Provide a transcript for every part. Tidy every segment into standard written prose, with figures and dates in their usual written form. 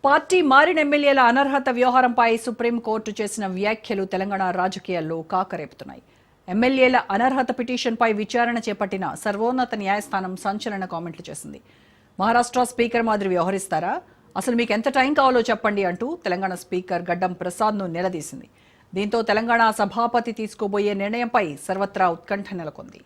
Party మారిన ఎమ్మెల్యేల అనర్హత వ్యవహారంపై సుప్రీంకోర్టు చేసిన వ్యాఖ్యలు తెలంగాణ రాజకీయాల్లో కాకరేపుతున్నాయి. ఎమ్మెల్యేల అనర్హత పిటిషన్పై విచారణ చేపట్టిన సర్వోన్నత న్యాయస్థానం సంచలన కామెంట్లు చేసింది. మహారాష్ట్ర స్పీకర్ మాదిరి వ్యవహరిస్తారా, అసలు మీకు ఎంత టైం కావాలో చెప్పండి అంటూ తెలంగాణ స్పీకర్ గడ్డం ప్రసాద్ను నిలదీసింది. దీంతో తెలంగాణ సభాపతి తీసుకోబోయే నిర్ణయంపై సర్వత్రా ఉత్కంఠ నెలకొంది.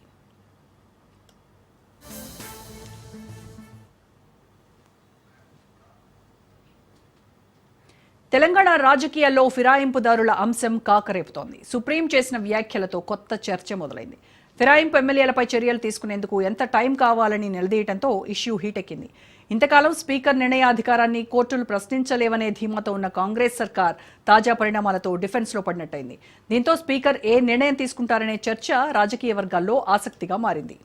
తెలంగాణ రాజకీయాల్లో ఫిరాయింపుదారుల అంశం కాకరేపుతోంది. సుప్రీం చేసిన వ్యాఖ్యలతో కొత్త చర్చ మొదలైంది. ఫిరాయింపు ఎమ్మెల్యేలపై చర్యలు తీసుకునేందుకు ఎంత టైం కావాలని నిలదీయడంతో ఇష్యూ హీటెక్కింది. ఇంతకాలం స్పీకర్ నిర్ణయాధికారాన్ని కోర్టులు ప్రశ్నించలేవనే ధీమాతో ఉన్న కాంగ్రెస్ సర్కార్ తాజా పరిణామాలతో డిఫెన్స్లో పడినట్టయింది. దీంతో స్పీకర్ ఏ నిర్ణయం తీసుకుంటారనే చర్చ రాజకీయ వర్గాల్లో ఆసక్తిగా మారింది.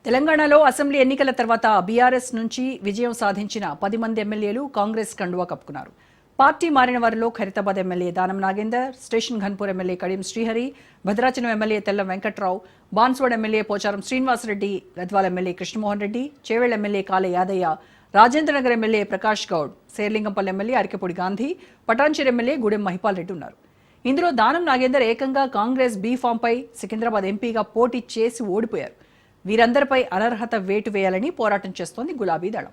తెలంగాణలో అసెంబ్లీ ఎన్నికల తర్వాత బీఆర్ఎస్ నుంచి విజయం సాధించిన 10 మంది ఎమ్మెల్యేలు కాంగ్రెస్ కండువా కప్పుకున్నారు. పార్టీ మారిన వారిలో Khairatabad MLA Danam Nagender, station Ghanpur MLA Kadiyam Srihari, Bhadrachalam MLA Tellam Venkatrao, Banswada MLA Pocharam Srinivasa Reddy, Gadwal MLA Krishnamohan Reddy, Chevella MLA Kale Yadaiah, Rajendranagar MLA Prakash Goud, Serilingampally MLA Arekapudi Gandhi, Patancheru MLA Gudem Mahipal Reddy ఉన్నారు. ఇందులో దానం నాగేందర్ ఏకంగా కాంగ్రెస్ బీ ఫామ్పై సికింద్రాబాద్ ఎంపీగా పోటీ చేసి ఓడిపోయారు. వీరందరిపై అనర్హత వేటు వేయాలని పోరాటం చేస్తోంది గులాబీ దళం.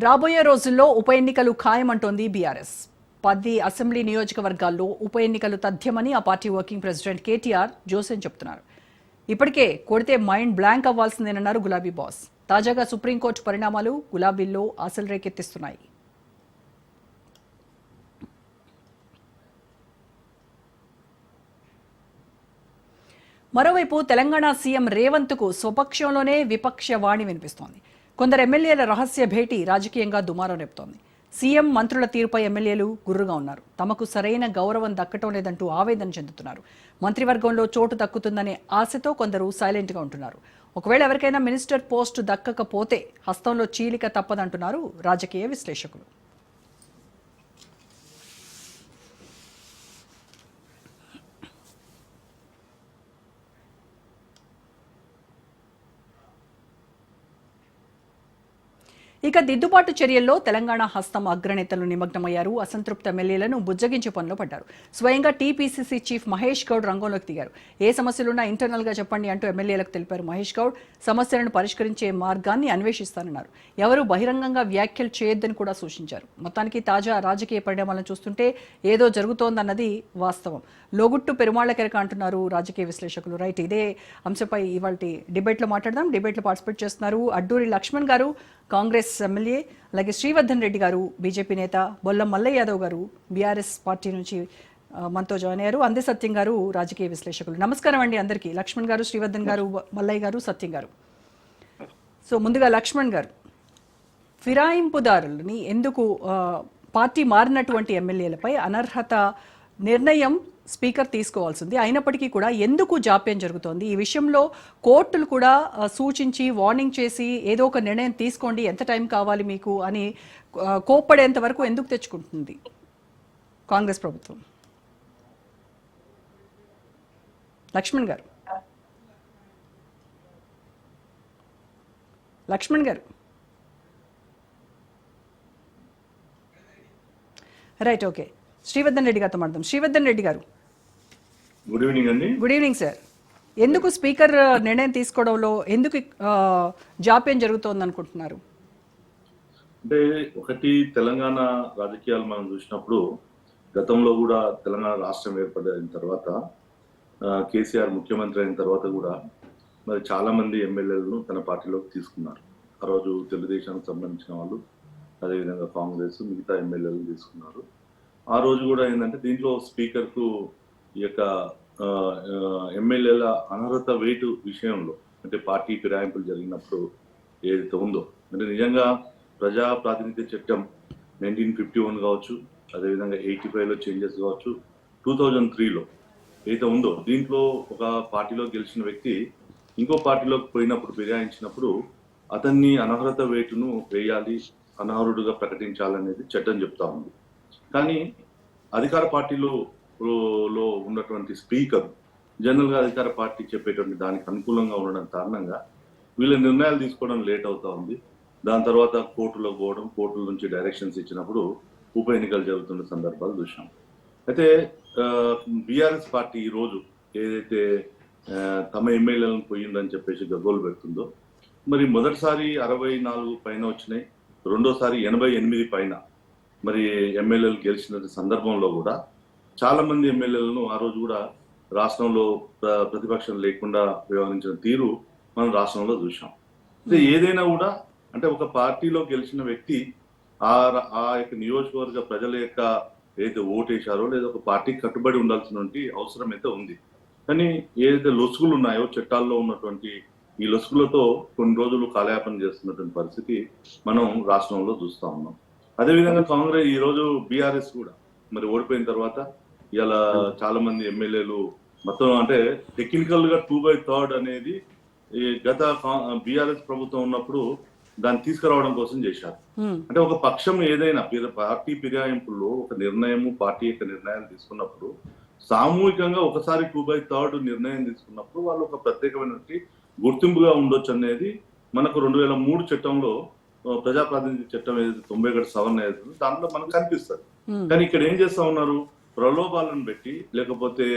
రాబోయే రోజుల్లో ఉప ఎన్నికలు ఖాయమంటోంది బీఆర్ఎస్. 10 అసెంబ్లీ నియోజకవర్గాల్లో ఉప ఎన్నికలు తథ్యమని ఆ పార్టీ వర్కింగ్ ప్రెసిడెంట్ కేటీఆర్ జోసెన్ చెబుతున్నారు. ఇప్పటికే కొడితే మైండ్ బ్లాంక్ అవ్వాల్సిందేనన్నారు గులాబీ బాస్. తాజాగా సుప్రీంకోర్టు పరిణామాలు గులాబీల్లో ఆశలు రేకెత్తిస్తున్నాయి. మరోవైపు తెలంగాణ సీఎం రేవంత్కు స్వపక్షంలోనే విపక్ష వాణి వినిపిస్తోంది. కొందరు ఎమ్మెల్యేల రహస్య భేటీ రాజకీయంగా దుమారం రేపుతోంది. సీఎం మంత్రుల తీరుపై ఎమ్మెల్యేలు గుర్రుగా ఉన్నారు. తమకు సరైన గౌరవం దక్కటం లేదంటూ ఆవేదన చెందుతున్నారు. మంత్రివర్గంలో చోటు దక్కుతుందనే ఆశతో కొందరు సైలెంట్గా ఉంటున్నారు. ఒకవేళ ఎవరికైనా మినిస్టర్ పోస్టు దక్కకపోతే హస్తంలో చీలిక తప్పదంటున్నారు రాజకీయ విశ్లేషకులు. ఇక దిద్దుబాటు చర్యల్లో తెలంగాణ హస్తం అగ్రనేతలు నిమగ్నమయ్యారు. అసంతృప్త ఎమ్మెల్యేలను బుజ్జగించే పనిలో పడ్డారు. స్వయంగా టీపీసీసీ చీఫ్ మహేష్ గౌడ్ రంగంలోకి దిగారు. ఏ సమస్యలున్నా ఇంటర్నల్ గా చెప్పండి అంటూ ఎమ్మెల్యేలకు తెలిపారు మహేష్ గౌడ్. సమస్యలను పరిష్కరించే మార్గాన్ని అన్వేషిస్తానన్నారు. ఎవరూ బహిరంగంగా వ్యాఖ్యలు చేయొద్దని కూడా సూచించారు. మొత్తానికి తాజా రాజకీయ పరిణామాలను చూస్తుంటే ఏదో జరుగుతోందన్నది వాస్తవం. లోగుట్టు పెరుమాళ్ల కెరక అంటున్నారు రాజకీయ విశ్లేషకులు. రైట్, ఇదే అంశంపై ఇవాళ డిబేట్లో మాట్లాడదాం. డిబేట్లో పార్టిసిపేట్ చేస్తున్నారు అడ్డూరి లక్ష్మణ్ గారు, కాంగ్రెస్ ఎమ్మెల్యే, అలాగే శ్రీవర్ధన్ రెడ్డి గారు, బీజేపీ నేత, బొల్లం మల్లయ్య యాదవ్ గారు, బీఆర్ఎస్ పార్టీ నుంచి మనతో జాయిన్ అయ్యారు. అందే సత్యం గారు, రాజకీయ విశ్లేషకులు. నమస్కారం అండి అందరికీ. లక్ష్మణ్ గారు, శ్రీవర్ధన్ గారు, మల్లయ్య గారు, సత్యం గారు. సో ముందుగా లక్ష్మణ్ గారు, ఫిరాయింపుదారులని ఎందుకు పార్టీ మారినటువంటి ఎమ్మెల్యేలపై అనర్హత నిర్ణయం స్పీకర్ తీసుకోవాల్సింది, అయినప్పటికీ కూడా ఎందుకు జాప్యం జరుగుతోంది? ఈ విషయంలో కోర్టులు కూడా సూచించి వార్నింగ్ చేసి ఏదో ఒక నిర్ణయం తీసుకోండి, ఎంత టైం కావాలి మీకు అని కోప్పడేంత వరకు ఎందుకు తెచ్చుకుంటుంది కాంగ్రెస్ ప్రభుత్వం? లక్ష్మణ్ గారు, రైట్, ఓకే. శ్రీవర్ధన్ రెడ్డి గారితో మాట్లాడదాం. శ్రీవర్ధన్ రెడ్డి గారు, గుడ్ ఈవినింగ్ అండి. Good evening sir. ఎందుకు స్పీకర్ నిర్ణయం తీసుకోవడంలో ఎందుకు జాప్యం జరుగుతోంది అనుకుంటున్నారు? అంటే ఒకటి, తెలంగాణ రాజకీయాలు మనం చూసినప్పుడు గతంలో కూడా తెలంగాణ రాష్ట్రం ఏర్పడిన తర్వాత కేసీఆర్ ముఖ్యమంత్రి అయిన తర్వాత కూడా మరి చాలా మంది ఎమ్మెల్యేలను తన పార్టీలోకి తీసుకున్నారు. ఆ రోజు తెలుగుదేశానికి సంబంధించిన వాళ్ళు, అదేవిధంగా కాంగ్రెస్, మిగతా ఎమ్మెల్యేలను తీసుకున్నారు. ఆ రోజు కూడా ఏంటంటే దీంట్లో స్పీకర్కు ఈ యొక్క ఎమ్మెల్యేల అనర్హత వేటు విషయంలో, అంటే పార్టీ ఫిరాయింపులు జరిగినప్పుడు ఏదైతే ఉందో, అంటే నిజంగా ప్రజా ప్రాతినిధ్య చట్టం 1951 కావచ్చు, అదేవిధంగా 85లో చేంజెస్ కావచ్చు, 2003లో ఏదైతే ఉందో, దీంట్లో ఒక పార్టీలో గెలిచిన వ్యక్తి ఇంకో పార్టీలోకి పోయినప్పుడు ఫిరాయించినప్పుడు అతన్ని అనర్హత వేటును వేయాలి, అనర్హుడుగా ప్రకటించాలనేది చట్టం చెప్తా ఉంది. కానీ అధికార పార్టీలో ఉన్నటువంటి స్పీకర్ జనరల్ గా అధికార పార్టీ చెప్పేటువంటి దానికి అనుకూలంగా ఉండడం కారణంగా వీళ్ళ నిర్ణయాలు తీసుకోవడం లేట్ అవుతా ఉంది. దాని తర్వాత కోర్టులకు పోవడం, కోర్టుల నుంచి డైరెక్షన్స్ ఇచ్చినప్పుడు ఉప ఎన్నికలు జరుగుతున్న సందర్భాలు చూసాం. అయితే బీఆర్ఎస్ పార్టీ ఈ రోజు ఏదైతే తమ ఎమ్మెల్యేలను పోయిందని చెప్పేసి గగ్గోలు పెడుతుందో, మరి మొదటిసారి 64 పైన వచ్చినాయి, రెండోసారి 88 పైన మరి ఎమ్మెల్యేలు గెలిచిన సందర్భంలో కూడా చాలా మంది ఎమ్మెల్యేలను ఆ రోజు కూడా రాష్ట్రంలో ప్రతిపక్షం లేకుండా వ్యవహరించిన తీరు మనం రాష్ట్రంలో చూసాం. అంటే ఏదైనా కూడా అంటే ఒక పార్టీలో గెలిచిన వ్యక్తి ఆ యొక్క నియోజకవర్గ ప్రజల యొక్క ఏదైతే ఓటేశారో లేదా ఒక పార్టీకి కట్టుబడి ఉండాల్సినటువంటి అవసరం అయితే ఉంది. కానీ ఏదైతే లొసుగులు ఉన్నాయో చట్టాల్లో ఉన్నటువంటి ఈ లొసుగులతో కొన్ని రోజులు కాలయాపన చేస్తున్నటువంటి పరిస్థితి మనం రాష్ట్రంలో చూస్తా ఉన్నాం. అదేవిధంగా కాంగ్రెస్ ఈ రోజు బీఆర్ఎస్ కూడా మరి ఓడిపోయిన తర్వాత ఇలా చాలా మంది ఎమ్మెల్యేలు మొత్తం అంటే టెక్నికల్ గా 2/3 అనేది ఈ గత బీఆర్ఎస్ ప్రభుత్వం ఉన్నప్పుడు దాన్ని తీసుకురావడం కోసం చేశారు. అంటే ఒక పక్షం ఏదైనా పార్టీ ఫిరాయింపుల్లో ఒక నిర్ణయము పార్టీ యొక్క నిర్ణయాలు తీసుకున్నప్పుడు సామూహికంగా ఒకసారి 2/3 నిర్ణయం తీసుకున్నప్పుడు వాళ్ళు ఒక ప్రత్యేకమైనటువంటి గుర్తింపుగా ఉండొచ్చు అనేది మనకు 2003 చట్టంలో ప్రజాప్రాతినిధ్య చట్టం ఏదైతే 91 సవరణ ఏదైతే దాంట్లో మనకు కనిపిస్తుంది. కానీ ఇక్కడ ఏం చేస్తా ఉన్నారు, ప్రలోభాలను పెట్టి లేకపోతే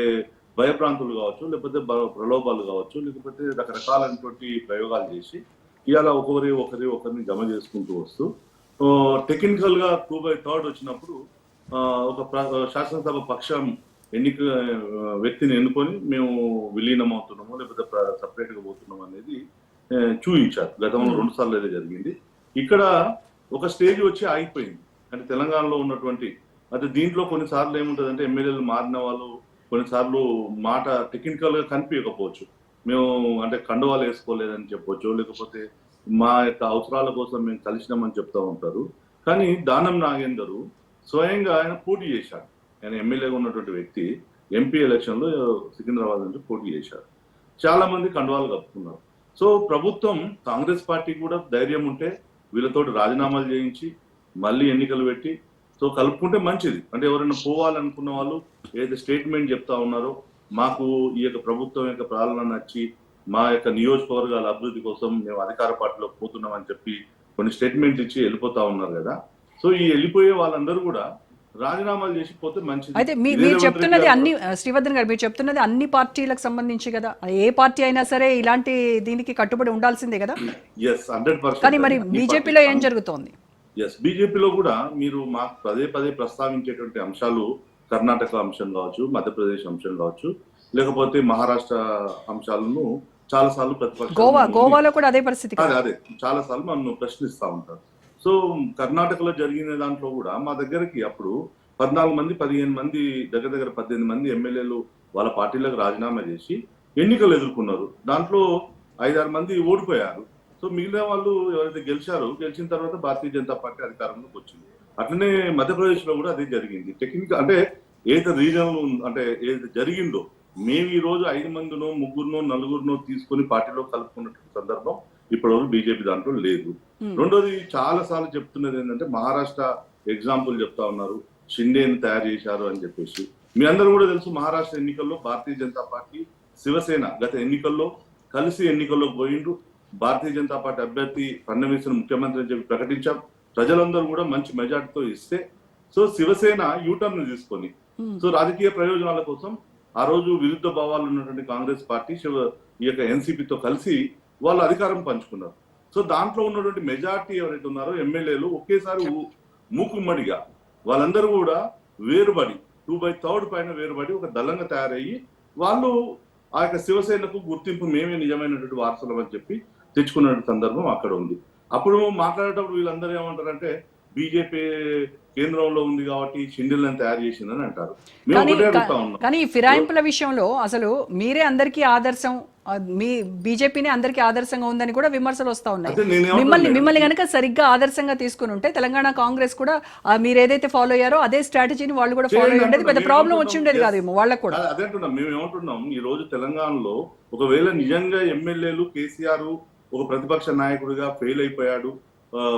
భయప్రాంతులు కావచ్చు, లేకపోతే ప్రలోభాలు కావచ్చు, లేకపోతే రకరకాలైనటువంటి ప్రయోగాలు చేసి ఇవాళ ఒకరిని జమ చేసుకుంటూ వస్తూ టెక్నికల్ గా 2/3 వచ్చినప్పుడు ఒక శాసనసభ పక్షం వ్యక్తిని ఎన్నుకొని మేము విలీనం అవుతున్నాము లేకపోతే సపరేట్ గా పోతున్నాము అనేది చూపించారు. గతంలో 2 సార్లు అయితే జరిగింది. ఇక్కడ ఒక స్టేజ్ వచ్చి ఆగిపోయింది. అంటే తెలంగాణలో ఉన్నటువంటి అంటే దీంట్లో కొన్నిసార్లు ఏముంటదంటే ఎమ్మెల్యేలు మారిన వాళ్ళు కొన్నిసార్లు మాట టెక్నికల్ గా కనిపించకపోవచ్చు, మేము అంటే కండువాలు వేసుకోలేదని చెప్పొచ్చు, లేకపోతే మా యొక్క అవసరాల కోసం మేము కలిసినామని చెప్తా ఉంటారు. కానీ దానం నాగేందర్ స్వయంగా ఆయన పోటీ చేశాడు. ఆయన ఎమ్మెల్యేగా ఉన్నటువంటి వ్యక్తి ఎంపీ ఎలక్షన్ లో సికింద్రాబాద్ నుంచి పోటీ చేశారు. చాలా మంది కండువాలు కప్పుకున్నారు. సో ప్రభుత్వం కాంగ్రెస్ పార్టీ కూడా ధైర్యం ఉంటే వీళ్ళతోటి రాజీనామాలు చేయించి మళ్ళీ ఎన్నికలు పెట్టి సో కలుపుకుంటే మంచిది. అంటే ఎవరైనా పోవాలనుకున్న వాళ్ళు ఏదైతే స్టేట్మెంట్ చెప్తా ఉన్నారో మాకు ఈ యొక్క ప్రభుత్వం యొక్క పాలన నచ్చి మా యొక్క నియోజకవర్గాల అభివృద్ధి కోసం మేము అధికార పార్టీలో పోతున్నాం అని చెప్పి కొన్ని స్టేట్మెంట్ ఇచ్చి వెళ్ళిపోతా ఉన్నారు కదా. సో ఈ వెళ్ళిపోయే వాళ్ళందరూ కూడా రాజీనామాలు చేసి పోతే మంచిది. అయితే మీరు చెప్తున్నది అన్ని శ్రీవర్ధన్ గారు మీరు చెప్తున్నది అన్ని పార్టీలకు సంబంధించి కదా, ఏ పార్టీ అయినా సరే ఇలాంటి దీనికి కట్టుబడి ఉండాల్సిందే కదా. ఎస్ 100%. కానీ మరి బీజేపీలో ఏం జరుగుతోంది? ఎస్ బీజేపీలో కూడా మీరు మాకు పదే ప్రస్తావించేటువంటి అంశాలు కర్ణాటక అంశం కావచ్చు, మధ్యప్రదేశ్ అంశం కావచ్చు, లేకపోతే మహారాష్ట్ర అంశాలను చాలా సార్లు ప్రతిపక్షం గోవాలో కూడా అదే పరిస్థితి అదే చాలా సార్లు మనం ప్రశ్నిస్తా ఉంటారు. సో కర్ణాటకలో జరిగిన దాంట్లో కూడా మా దగ్గరికి అప్పుడు 14 మంది 15 మంది దగ్గర 18 మంది ఎమ్మెల్యేలు వాళ్ళ పార్టీలకు రాజీనామా చేసి ఎన్నికలు ఎదుర్కొన్నారు. దాంట్లో 5-6 మంది ఓడిపోయారు. సో మిగిలిన వాళ్ళు ఎవరైతే గెలిచిన తర్వాత భారతీయ జనతా పార్టీ అధికారంలోకి వచ్చింది. అట్లనే మధ్యప్రదేశ్ లో కూడా అదే జరిగింది. టెక్నికల్ అంటే ఏదైతే రీజనల్ అంటే ఏదైతే జరిగిందో మేము ఈ రోజు 5 మందినో 3 4 తీసుకొని పార్టీలో కలుపుకున్నటువంటి సందర్భం ఇప్పటివరకు బీజేపీ దాంట్లో లేదు. రెండోది చాలా సార్లు చెప్తున్నది ఏంటంటే మహారాష్ట్ర ఎగ్జాంపుల్ చెప్తా ఉన్నారు, షిండేని తయారు చేశారు అని చెప్పేసి. మీ అందరూ కూడా తెలుసు మహారాష్ట్ర ఎన్నికల్లో భారతీయ జనతా పార్టీ శివసేన గత ఎన్నికల్లో కలిసి ఎన్నికల్లోకి పోయిండ్రు. భారతీయ జనతా పార్టీ అభ్యర్థి ఫడ్నవీస్ ముఖ్యమంత్రి అని చెప్పి ప్రకటించాం. ప్రజలందరూ కూడా మంచి మెజార్టీతో ఇస్తే సో శివసేన యూటర్న్ తీసుకొని సో రాజకీయ ప్రయోజనాల కోసం ఆ రోజు విరుద్ధ భావాలు ఉన్నటువంటి కాంగ్రెస్ పార్టీ ఈ యొక్క ఎన్సీపీతో కలిసి వాళ్ళు అధికారం పంచుకున్నారు. సో దాంట్లో ఉన్నటువంటి మెజార్టీ ఎవరైతే ఉన్నారో ఎమ్మెల్యేలు ఒకేసారి మూకుమ్మడిగా వాళ్ళందరూ కూడా వేరుబడి 2/3 పైన వేరుబడి ఒక దళంగా తయారయ్యి వాళ్ళు ఆ యొక్క శివసేనకు గుర్తింపు మేమే నిజమైనటువంటి వారసులం అని చెప్పి తెచ్చుకున్న సందర్భం అక్కడ ఉంది. అప్పుడు మాట్లాడేటప్పుడు వీళ్ళందరూ ఏమంటారంటే బీజేపీ కేంద్రంలో ఉంది కాబట్టి షిండేలను తయారు చేసిందని అంటారు. కానీ ఈ ఫిరాయింపుల విషయంలో అసలు మీరే అందరికీ ఆదర్శం, మీ బీజేపీనే అందరికీ ఆదర్శంగా ఉందని కూడా విమర్శలు వస్తా ఉన్నాయి. మిమ్మల్ని కనుక సరిగ్గా ఆదర్శంగా తీసుకుని ఉంటే తెలంగాణ కాంగ్రెస్ కూడా మీరు ఏదైతే ఫాలో అయ్యారో అదే స్ట్రాటజీని వాళ్ళు కూడా ఫాలో అయ్యి ఉండేది, పెద్ద ప్రాబ్లం వచ్చి ఉండేది కాదేమో వాళ్ళకు కూడా. అదే అంటున్నాం. మేము ఏమంటున్నాం, ఈ రోజు తెలంగాణలో ఒకవేళ నిజంగా ఎమ్మెల్యేలు కేసీఆర్ ఒక ప్రతిపక్ష నాయకుడిగా ఫెయిల్ అయిపోయాడు,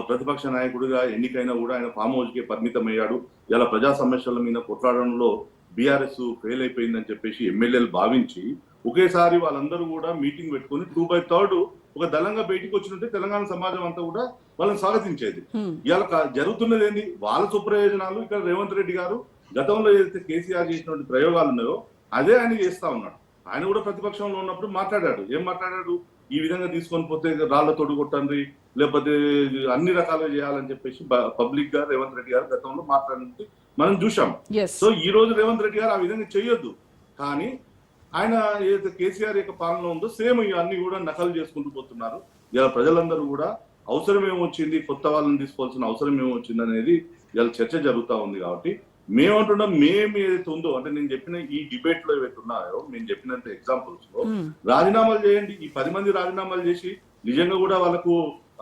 ప్రతిపక్ష నాయకుడిగా ఎన్నికైనా కూడా ఆయన ఫామ్ హౌస్ కి పరిమితం అయ్యాడు. ఇలా ప్రజా సమస్యల మీద కొట్లాడడంలో బీఆర్ఎస్ ఫెయిల్ అయిపోయిందని చెప్పేసి ఎమ్మెల్యేలు భావించి ఒకేసారి వాళ్ళందరూ కూడా మీటింగ్ పెట్టుకుని 2/3 ఒక దళంగా బయటికి వచ్చినట్టే తెలంగాణ సమాజం అంతా కూడా వాళ్ళని స్వాగతించేది. ఇవాళ జరుగుతున్నది ఏంది, వాళ్ళ సుప్రయోజనాలు ఇక్కడ రేవంత్ రెడ్డి గారు గతంలో ఏదైతే కేసీఆర్ చేసినటువంటి ప్రయోగాలు ఉన్నాయో అదే ఆయన చేస్తా ఉన్నాడు. ఆయన కూడా ప్రతిపక్షంలో ఉన్నప్పుడు మాట్లాడాడు. ఏం మాట్లాడాడు? ఈ విధంగా తీసుకొని పోతే రాళ్ల తోడు కొట్టండి, లేకపోతే అన్ని రకాలుగా చేయాలని చెప్పేసి పబ్లిక్ గా రేవంత్ రెడ్డి గారు గతంలో మాట్లాడినట్టు మనం చూసాం. సో ఈ రోజు రేవంత్ రెడ్డి గారు ఆ విధంగా చేయొద్దు. కానీ ఆయన ఏదైతే కేసీఆర్ యొక్క పాలన ఉందో సేమ్ ఇవన్నీ కూడా నకలు చేసుకుంటూ పోతున్నారు. ఇలా ప్రజలందరూ కూడా అవసరం ఏమొచ్చింది, కొత్త వాళ్ళని తీసుకోవాల్సిన అవసరం ఏమొచ్చింది అనేది ఇలా చర్చ జరుగుతూ ఉంది. కాబట్టి మేమంటున్నాం, మేము ఏదైతే ఉందో అంటే నేను చెప్పిన ఈ డిబేట్ లో ఏవైతే ఉన్నాయో నేను చెప్పినంత ఎగ్జాంపుల్స్ లో రాజీనామాలు చేయండి. ఈ 10 మంది రాజీనామాలు చేసి నిజంగా కూడా వాళ్ళకు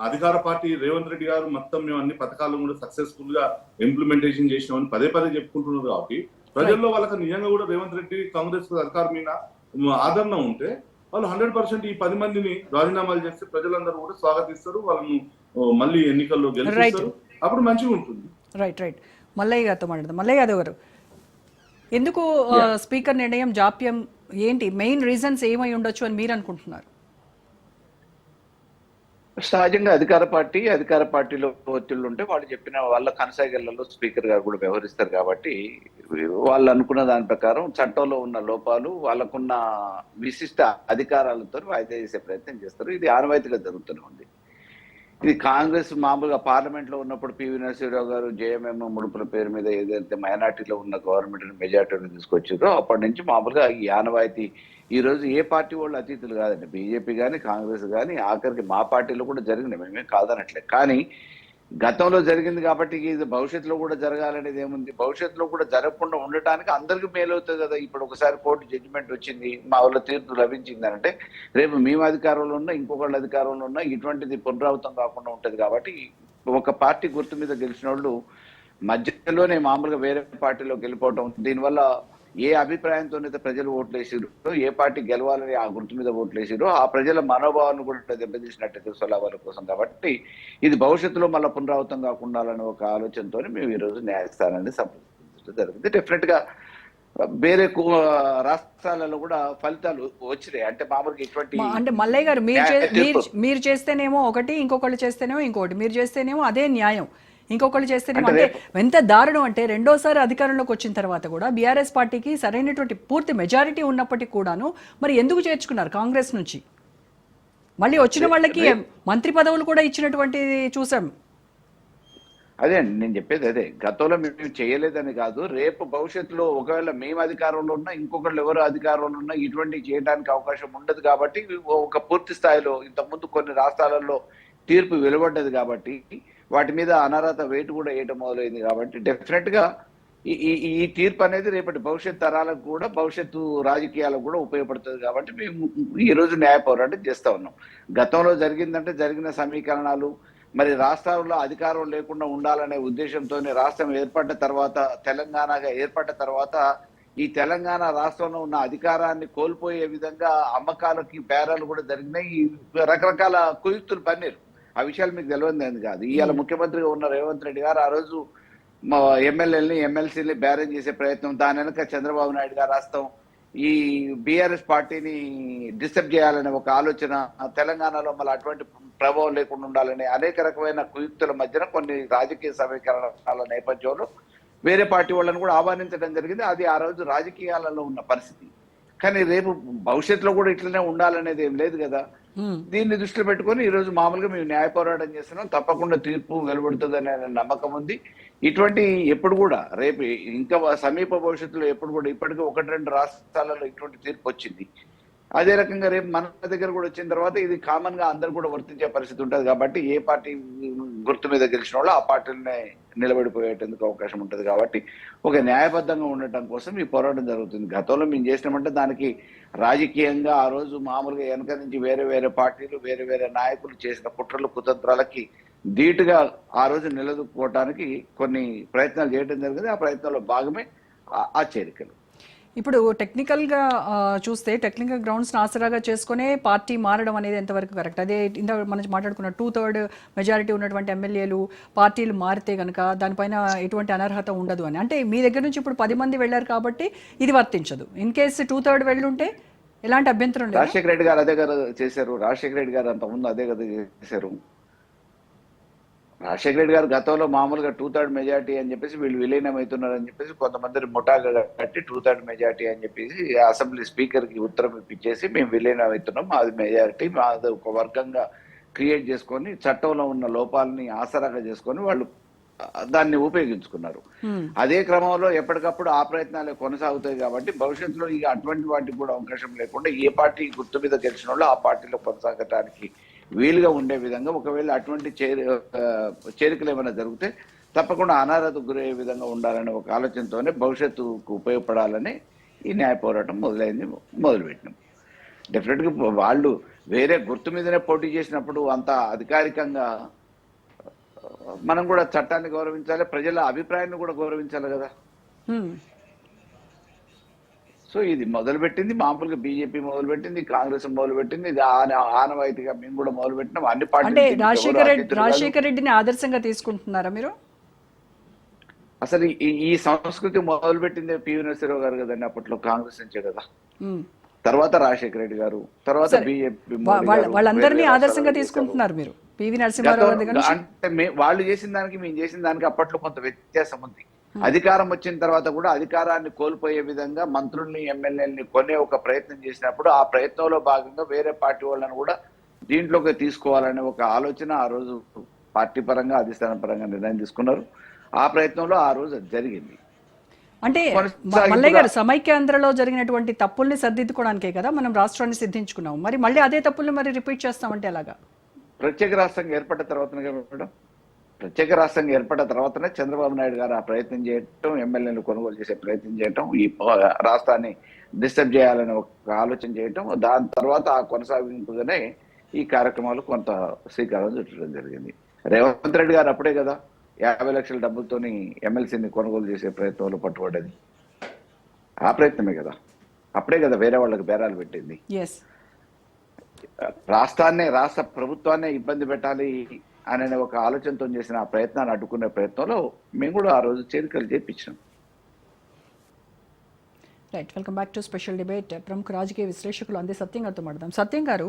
అధికార పార్టీ రేవంత్ రెడ్డి గారు మొత్తం మేము అన్ని పథకాలను కూడా సక్సెస్ఫుల్ గా ఇంప్లిమెంటేషన్ చేసినామని పదే చెప్పుకుంటున్నారు. కాబట్టి ప్రజల్లో వాళ్ళకి నిజంగా కూడా రేవంత్ రెడ్డి కాంగ్రెస్ అధికారం మీద ఆదరణ ఉంటే వాళ్ళు 100% ఈ 10 మందిని రాజీనామాలు చేస్తే ప్రజలందరూ కూడా స్వాగతిస్తారు, వాళ్ళను మళ్ళీ ఎన్నికల్లో గెలిపిస్తారు. అప్పుడు మంచిగా ఉంటుంది. రైట్. మల్లయ్య గారితో మాట్లాడదాం. మల్లయ్య యాదవ్ గారు, ఎందుకు స్పీకర్ నిర్ణయం జాప్యం, ఏంటి మెయిన్ రీజన్స్ ఏమై ఉండొచ్చు అని మీరు అనుకుంటున్నారు? సహజంగా అధికార పార్టీలో ఒత్తిళ్లు ఉంటే వాళ్ళు చెప్పిన వాళ్ళ కనసాగళ్లలో స్పీకర్ గారు కూడా వ్యవహరిస్తారు. కాబట్టి వాళ్ళు అనుకున్న దాని ప్రకారం చట్టంలో ఉన్న లోపాలు, వాళ్ళకున్న విశిష్ట అధికారాలతో వాయిదా చేసే ప్రయత్నం చేస్తారు. ఇది ఆనవాయితీగా జరుగుతూనే ఉంది. ఇది కాంగ్రెస్ మామూలుగా పార్లమెంట్ లో ఉన్నప్పుడు పివి నరసింహరావు గారు జేఎంఎం ముడుపుల పేరు మీద ఏదైతే మైనార్టీలో ఉన్న గవర్నమెంట్ మెజార్టీని తీసుకొచ్చారో అప్పటి నుంచి మామూలుగా ఈ ఆనవాయితీ ఈ రోజు ఏ పార్టీ వాళ్ళు అతీతులు కాదండి. బీజేపీ కానీ కాంగ్రెస్ కానీ ఆఖరికి మా పార్టీలో కూడా జరిగినాయి, మేమే కాదనట్లే. కానీ గతంలో జరిగింది కాబట్టి ఇది భవిష్యత్తులో కూడా జరగాలనేది ఏముంది? భవిష్యత్తులో కూడా జరగకుండా ఉండటానికి అందరికీ మేలవుతుంది కదా. ఇప్పుడు ఒకసారి కోర్టు జడ్జిమెంట్ వచ్చింది, మా వాళ్ళ తీర్పు లభించింది అంటే రేపు మేము అధికారంలో ఉన్నా ఇంకొకళ్ళ అధికారంలో ఉన్నా ఇటువంటిది పునరావృతం కాకుండా ఉంటుంది. కాబట్టి ఒక పార్టీ గుర్తు మీద గెలిచిన వాళ్ళు మధ్యలోనే మామూలుగా వేరే పార్టీలోకి వెళ్ళిపోవటం, దీనివల్ల ఏ అభిప్రాయంతో అయితే ప్రజలు ఓట్లు వేసారు, ఏ పార్టీ గెలవాలని ఆ గుర్తు మీద ఓట్లు వేసారో ఆ ప్రజల మనోభావాలను కూడా దెబ్బతీసినట్టు సలహాల కోసం. కాబట్టి ఇది భవిష్యత్తులో మళ్ళీ పునరావృతం కాకుండా ఒక ఆలోచనతో మేము ఈ రోజు న్యాయస్థానాన్ని సంప్రదించడం జరిగింది. డెఫినెట్ గా వేరే రాష్ట్రాలలో కూడా ఫలితాలు వచ్చినాయి. అంటే మామూలుగా ఇటువంటి అంటే మల్లయ్య గారు మీరు చేస్తేనేమో ఒకటి, ఇంకొకళ్ళు చేస్తేనేమో ఇంకొకటి, మీరు చేస్తేనేమో అదే న్యాయం, ఇంకొకళ్ళు చేస్తేనేమో అంటే ఎంత దారుణం అంటే రెండోసారి అధికారంలోకి వచ్చిన తర్వాత కూడా బీఆర్ఎస్ పార్టీకి సరైనటువంటి పూర్తి మెజారిటీ ఉన్నప్పటికీ కూడాను మరి ఎందుకు చేర్చుకున్నారు కాంగ్రెస్ నుంచి? మళ్ళీ వచ్చిన వాళ్ళకి మంత్రి పదవులు కూడా ఇచ్చినటువంటి చూసాం. అదే అండి నేను చెప్పేది అదే. గతంలో మేము చేయలేదని కాదు, రేపు భవిష్యత్తులో ఒకవేళ మేము అధికారంలో ఉన్నా ఇంకొకళ్ళు ఎవరు అధికారంలో ఉన్నా ఇటువంటి చేయడానికి అవకాశం ఉండదు. కాబట్టి ఒక పూర్తి స్థాయిలో ఇంతకుముందు కొన్ని రాష్ట్రాలలో తీర్పు వెలువడ్డది కాబట్టి వాటి మీద అనర్హత వేటు కూడా వేయటం మొదలైంది. కాబట్టి డెఫినెట్ గా ఈ తీర్పు అనేది రేపటి భవిష్యత్ తరాలకు కూడా భవిష్యత్తు రాజకీయాలకు కూడా ఉపయోగపడుతుంది. కాబట్టి మేము ఈ రోజు న్యాయ పోరాటం చేస్తా ఉన్నాం. గతంలో జరిగిందంటే జరిగిన సమీకరణాలు మరి రాష్ట్రాల్లో అధికారం లేకుండా ఉండాలనే ఉద్దేశంతోనే రాష్ట్రం ఏర్పడ్డ తర్వాత తెలంగాణగా ఏర్పడ్డ తర్వాత ఈ తెలంగాణ రాష్ట్రంలో ఉన్న అధికారాన్ని కోల్పోయే విధంగా అమ్మకాలకి బేరాలు కూడా జరిగినాయి. రకరకాల కుయుక్తులు పన్నీరు. ఆ విషయాలు మీకు తెలియదు కాదు. ఇవాళ ముఖ్యమంత్రిగా ఉన్న రేవంత్ రెడ్డి గారు ఆ రోజు ఎమ్మెల్యేలని ఎమ్మెల్సీని బేరం చేసే ప్రయత్నం, దాని వెనక చంద్రబాబు నాయుడు గారు రాస్తాం ఈ బీఆర్ఎస్ పార్టీని డిస్టర్బ్ చేయాలనే ఒక ఆలోచన, తెలంగాణలో మళ్ళీ అటువంటి ప్రభావం లేకుండా ఉండాలనే అనేక రకమైన కుయుక్తుల మధ్యన కొన్ని రాజకీయ సమీకరణాల నేపథ్యంలో వేరే పార్టీ వాళ్ళని కూడా ఆహ్వానించడం జరిగింది. అది ఆ రోజు రాజకీయాలలో ఉన్న పరిస్థితి. కానీ రేపు భవిష్యత్తులో కూడా ఇట్లనే ఉండాలనేది ఏం లేదు కదా. దీన్ని దృష్టిలో పెట్టుకొని ఈ రోజు మామూలుగా మేము న్యాయ పోరాటం చేస్తున్నాం. తప్పకుండా తీర్పు వెలువడుతుందనే నమ్మకం ఉంది. ఇటువంటి ఎప్పుడు కూడా రేపు ఇంకా సమీప భవిష్యత్తులో ఎప్పుడు కూడా ఇప్పటికీ 1-2 రాష్ట్రాలలో ఇటువంటి తీర్పు వచ్చింది. అదే రకంగా రేపు మన దగ్గర కూడా వచ్చిన తర్వాత ఇది కామన్ గా అందరు కూడా వర్తించే పరిస్థితి ఉంటుంది. కాబట్టి ఏ పార్టీ గుర్తు మీద గెలిచిన వాళ్ళు ఆ పార్టీలనే నిలబడిపోయేందుకు అవకాశం ఉంటుంది. కాబట్టి ఒక న్యాయబద్ధంగా ఉండటం కోసం ఈ పోరాటం జరుగుతుంది. గతంలో మేము చేసినామంటే దానికి రాజకీయంగా ఆ రోజు మామూలుగా వెనక నుంచి వేరే పార్టీలు వేరే నాయకులు చేసిన కుట్రలు కుతంత్రాలకి ధీటుగా ఆ రోజు నిలదొక్కుకోవటానికి కొన్ని ప్రయత్నాలు చేయడం జరిగింది. ఆ ప్రయత్నంలో భాగమే ఆ చేరికలు. ఇప్పుడు టెక్నికల్గా చూస్తే టెక్నికల్ గ్రౌండ్స్ని ఆసరాగా చేసుకునే పార్టీ మారడం అనేది ఎంతవరకు కరెక్ట్? అదే ఇంత మనం మాట్లాడుకున్న 2/3 మెజారిటీ ఉన్నటువంటి ఎమ్మెల్యేలు పార్టీలు మారితే కనుక దానిపైన ఎటువంటి అనర్హత ఉండదు అని. అంటే మీ దగ్గర నుంచి ఇప్పుడు 10 మంది వెళ్ళారు కాబట్టి ఇది వర్తించదు. ఇన్ కేసు 2/3 వెళ్ళుంటే ఎలాంటి అభ్యంతరం లేదు. రాజశేఖర రెడ్డి గారు అదే కదా చేశారు. రాజశేఖర రెడ్డి గారు అంత ముందు అదే కదా చేశారు. రాజశేఖర రెడ్డి గారు గతంలో మామూలుగా 2/3 మెజార్టీ అని చెప్పేసి వీళ్ళు విలీనం అవుతున్నారని చెప్పేసి కొంతమంది ముఠాగా కట్టి 2/3 మెజార్టీ అని చెప్పేసి అసెంబ్లీ స్పీకర్ కి ఉత్తరం ఇప్పించేసి మేము విలీనం అవుతున్నాం, అది మెజారిటీ, మాది ఒక వర్గంగా క్రియేట్ చేసుకొని చట్టంలో ఉన్న లోపాలని ఆసరాగా చేసుకొని వాళ్ళు దాన్ని ఉపయోగించుకున్నారు. అదే క్రమంలో ఎప్పటికప్పుడు ఆ ప్రయత్నాలు కొనసాగుతాయి కాబట్టి భవిష్యత్తులో ఇక అటువంటి వాటికి కూడా అవకాశం లేకుండా ఏ పార్టీ గుర్తు మీద గెలిచిన వాళ్ళు ఆ పార్టీలో కొనసాగటానికి వీలుగా ఉండే విధంగా ఒకవేళ అటువంటి చేరికలు ఏమైనా జరిగితే తప్పకుండా అనారతకు గురయ్యే విధంగా ఉండాలనే ఒక ఆలోచనతోనే భవిష్యత్తుకు ఉపయోగపడాలని ఈ న్యాయ పోరాటం మొదలుపెట్టినాం. డెఫినెట్గా వాళ్ళు వేరే గుర్తు మీదనే పోటీ చేసినప్పుడు అంత అధికారికంగా మనం కూడా చట్టాన్ని గౌరవించాలి, ప్రజల అభిప్రాయాన్ని కూడా గౌరవించాలి కదా. సో ఇది మొదలుపెట్టింది మామూలుగా బీజేపీ మొదలుపెట్టింది, కాంగ్రెస్ మొదలుపెట్టింది, ఇది ఆనవాయితీగా మేము కూడా మొదలుపెట్టినాం. అన్ని అంటే పార్టీలు రాజశేఖర రెడ్డిని ఆదర్శంగా తీసుకుంటున్నారా మీరు? అసలు ఈ సంస్కృతి మొదలుపెట్టింది పివి నరసింహరావు గారు కదండి, అప్పట్లో కాంగ్రెస్ నుంచే కదా. తర్వాత రాజశేఖర రెడ్డి గారు, తర్వాత బీజేపీ, వాళ్ళందరినీ ఆదర్శంగా తీసుకుంటున్నారు మీరు. పివి నరసింహారావు అంటే వాళ్ళు చేసిన దానికి మేము చేసిన దానికి అప్పట్లో కొంత వ్యత్యాసం ఉంది. అధికారం వచ్చిన తర్వాత కూడా అధికారాన్ని కోల్పోయే విధంగా మంత్రుల్ని ఎమ్మెల్యేలని కొనే ఒక ప్రయత్నం చేసినప్పుడు ఆ ప్రయత్నంలో భాగంగా వేరే పార్టీ వాళ్ళని కూడా దీంట్లోకి తీసుకోవాలనే ఒక ఆలోచన ఆ రోజు పార్టీ పరంగా అధిష్టాన పరంగా నిర్ణయం తీసుకున్నారు. ఆ ప్రయత్నంలో ఆ రోజు అది జరిగింది. అంటే మల్లయ్య గారు, సమైక్యాంధ్రలో జరిగినటువంటి తప్పుల్ని సర్దిద్దుకోవడానికే కదా మనం రాష్ట్రాన్ని సిద్ధించుకున్నాం. మరి మళ్ళీ అదే తప్పుల్ని మరి రిపీట్ చేస్తామంటే ఎలాగా? ప్రత్యేక రాష్ట్రంగా ఏర్పడిన తర్వాతనే మేడం, ప్రత్యేక రాష్ట్రంగా ఏర్పడిన తర్వాతనే చంద్రబాబు నాయుడు గారు ఆ ప్రయత్నం చేయటం, ఎమ్మెల్యేలు కొనుగోలు చేసే ప్రయత్నం చేయటం, ఈ రాష్ట్రాన్ని డిస్టర్బ్ చేయాలని ఒక ఆలోచన చేయటం, దాని తర్వాత ఆ కొనసాగింపుగానే ఈ కార్యక్రమాలు కొంత శ్రీకారం చుట్టడం జరిగింది. రేవంత్ రెడ్డి గారు అప్పుడే కదా 50 లక్షల డబ్బులతోని ఎమ్మెల్సీని కొనుగోలు చేసే ప్రయత్నంలో పట్టుబడ్డది. ఆ ప్రయత్నమే కదా, అప్పుడే కదా వేరే వాళ్ళకి బేరాలు పెట్టింది. రాష్ట్ర ప్రభుత్వాన్నే ఇబ్బంది పెట్టాలి అనే ఒక ఆలోచనతో చేసిన ఆ ప్రయత్నాన్ని అడ్డుకునే ప్రయత్నంలో మేము కూడా ఆ రోజు చేరికలు చేపించాం. Right, welcome back to special debate. ప్రముఖ రాజకీయ విశ్లేషకులు అందే సత్యం గారితో మాట్లాడదాం. సత్యం గారు,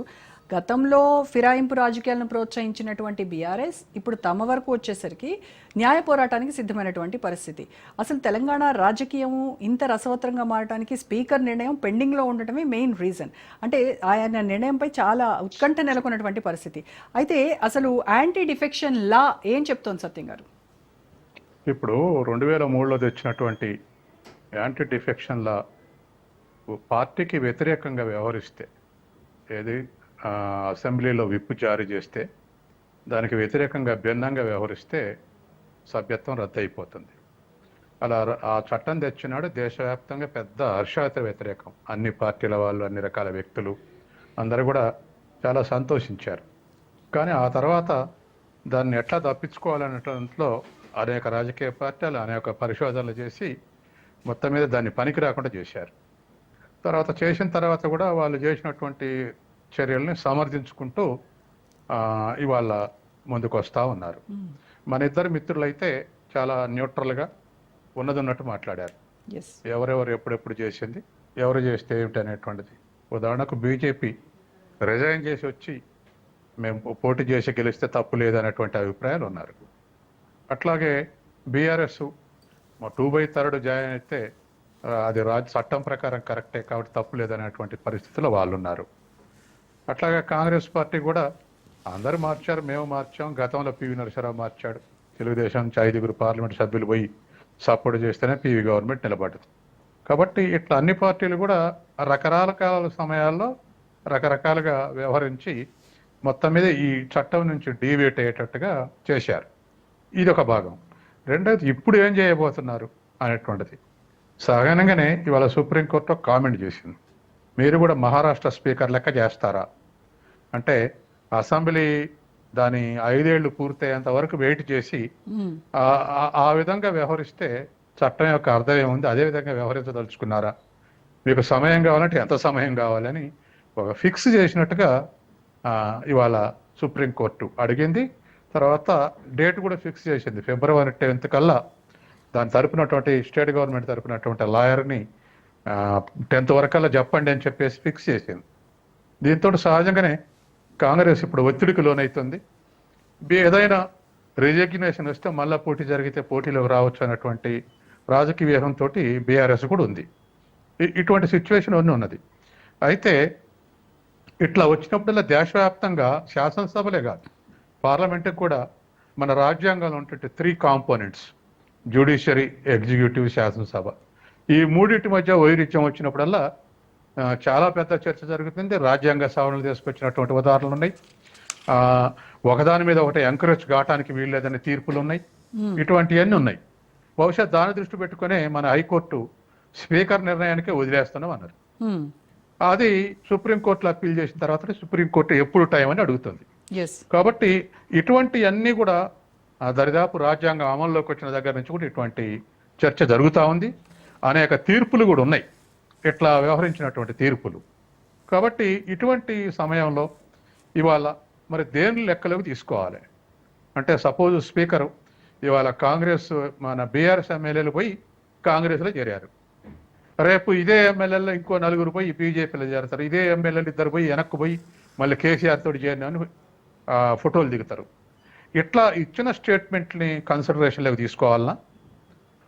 గతంలో ఫిరాయింపు రాజకీయాలను ప్రోత్సహించినటువంటి బీఆర్ఎస్ ఇప్పుడు తమ వరకు వచ్చేసరికి న్యాయ పోరాటానికి సిద్ధమైనటువంటి పరిస్థితి. అసలు తెలంగాణ రాజకీయము ఇంత రసవత్తరంగా మారడానికి స్పీకర్ నిర్ణయం పెండింగ్లో ఉండటమే మెయిన్ రీజన్. అంటే ఆయన నిర్ణయంపై చాలా ఉత్కంఠ నెలకొన్నటువంటి పరిస్థితి. అయితే అసలు యాంటీ డిఫెక్షన్ లా ఏం చెప్తోంది సత్యం గారు? ఇప్పుడు 2003లో తెచ్చినటువంటి యాంటీ డిఫెక్షన్ లా పార్టీకి వ్యతిరేకంగా వ్యవహరిస్తే, ఏది అసెంబ్లీలో విప్ జారీ చేస్తే దానికి వ్యతిరేకంగా భిన్నంగా వ్యవహరిస్తే సభ్యత్వం రద్దు అయిపోతుంది. అలా ఆ చట్టం తెచ్చినాడు దేశవ్యాప్తంగా పెద్ద హర్షాత వ్యతిరేకం. అన్ని పార్టీల వాళ్ళు, అన్ని రకాల వ్యక్తులు అందరూ కూడా చాలా సంతోషించారు. కానీ ఆ తర్వాత దాన్ని ఎట్లా తప్పించుకోవాలనేట్లో అనేక రాజకీయ పార్టీలు అనేక పరిశోధనలు చేసి మొత్తం మీద దాన్ని పనికి రాకుండా చేశారు. చేసిన తర్వాత కూడా వాళ్ళు చేసినటువంటి చర్యల్ని సమర్థించుకుంటూ ఇవాళ ముందుకు వస్తూ ఉన్నారు. మన ఇద్దరు మిత్రులైతే చాలా న్యూట్రల్గా ఉన్నట్టు మాట్లాడారు. ఎవరెవరు ఎప్పుడెప్పుడు చేసింది, ఎవరు చేస్తే ఏమిటి అనేటువంటిది. ఉదాహరణకు బీజేపీ రిజైన్ చేసి వచ్చి మేము పోటీ చేసి గెలిస్తే తప్పు లేదనేటువంటి అభిప్రాయాలు ఉన్నారు. అట్లాగే బీఆర్ఎస్ 2/3 జాయిన్ అయితే అది చట్టం ప్రకారం కరెక్టే కాబట్టి తప్పు లేదనేటువంటి పరిస్థితిలో వాళ్ళు ఉన్నారు. అట్లాగే కాంగ్రెస్ పార్టీ కూడా అందరూ మార్చారు, మేము మార్చాం. గతంలో పివి నరసింహారావు మార్చాడు. తెలుగుదేశం నుంచి 5 పార్లమెంట్ సభ్యులు పోయి సపోర్ట్ చేస్తేనే పివి గవర్నమెంట్ నిలబడ్డది. కాబట్టి ఇట్లా అన్ని పార్టీలు కూడా రకరకాల సమయాల్లో రకరకాలుగా వ్యవహరించి మొత్తం మీద ఈ చట్టం నుంచి డీవియేట్ అయ్యేటట్టుగా చేశారు. ఇది ఒక భాగం. రెండోది, ఇప్పుడు ఏం చేయబోతున్నారు అనేటువంటిది. సహజంగానే ఇవాళ సుప్రీంకోర్టు కామెంట్ చేసింది, మీరు కూడా మహారాష్ట్ర స్పీకర్ లెక్క చేస్తారా అంటే, అసెంబ్లీ దాని 5 ఏళ్లు పూర్తయ్యేంత వరకు వెయిట్ చేసి ఆ విధంగా వ్యవహరిస్తే చట్టం యొక్క అర్థం ఏముంది, అదే విధంగా వ్యవహరించదలుచుకున్నారా మీకు సమయం కావాలంటే ఎంత సమయం కావాలని ఒక ఫిక్స్ చేసినట్టుగా ఇవాళ సుప్రీంకోర్టు అడిగింది. తర్వాత డేట్ కూడా ఫిక్స్ చేసింది. ఫిబ్రవరి 10 కల్లా దాని తరపునటువంటి స్టేట్ గవర్నమెంట్ తరపునటువంటి లాయర్ని 10th వరకల్లా చెప్పండి అని చెప్పేసి ఫిక్స్ చేసింది. దీంతో సహజంగానే కాంగ్రెస్ ఇప్పుడు ఒత్తిడికి లోనవుతుంది. ఏదైనా రిజిగ్నేషన్ వస్తే మళ్ళా పోటీ జరిగితే పోటీలోకి రావచ్చు అన్నటువంటి రాజకీయ వ్యూహంతో బీఆర్ఎస్ కూడా ఉంది. ఇటువంటి సిచ్యువేషన్ అన్నీ ఉన్నది. అయితే ఇట్లా వచ్చినప్పుడల్లా దేశవ్యాప్తంగా శాసనసభలే కాదు, పార్లమెంట్కి కూడా మన రాజ్యాంగంలో ఉంటే 3 కాంపోనెంట్స్: జ్యుడిషియరీ, ఎగ్జిక్యూటివ్, శాసనసభ. ఈ మూడింటి మధ్య వైరుధ్యం వచ్చినప్పుడల్లా చాలా పెద్ద చర్చ జరుగుతుంది. రాజ్యాంగ సవరణలు తీసుకొచ్చినటువంటి ఉదాహరణలు ఉన్నాయి. ఒకదాని మీద ఒకటి ఎంకరేజ్ కావటానికి వీల్లేదని తీర్పులు ఉన్నాయి. ఇటువంటివన్నీ ఉన్నాయి. బహుశా దాని దృష్టి పెట్టుకునే మన హైకోర్టు స్పీకర్ నిర్ణయానికే వదిలేస్తున్నాం అన్నారు. అది సుప్రీంకోర్టులో అప్పీల్ చేసిన తర్వాత సుప్రీంకోర్టు ఎప్పుడు టైం అని అడుగుతుంది. కాబట్టి ఇటువంటివన్నీ కూడా దరిదాపు రాజ్యాంగం అమల్లోకి వచ్చిన దగ్గర నుంచి కూడా ఇటువంటి చర్చ జరుగుతూ ఉంది. అనేక తీర్పులు కూడా ఉన్నాయి, ఇట్లా వ్యవహరించినటువంటి తీర్పులు. కాబట్టి ఇటువంటి సమయంలో ఇవాళ మరి దేని లెక్కలోకి తీసుకోవాలి అంటే, సపోజ్ స్పీకరు ఇవాళ కాంగ్రెస్ మన బీఆర్ఎస్ ఎమ్మెల్యేలు పోయి కాంగ్రెస్లో చేరారు. రేపు ఇదే ఎమ్మెల్యేలో ఇంకో 4 పోయి బీజేపీలో చేరతారు. ఇదే ఎమ్మెల్యేలు 2 పోయి వెనక్కు పోయి మళ్ళీ కేసీఆర్ తోటి చేరినని ఫోటోలు దిగుతారు. ఇట్లా ఇచ్చిన స్టేట్మెంట్ని కన్సిడరేషన్లోకి తీసుకోవాలన్నా,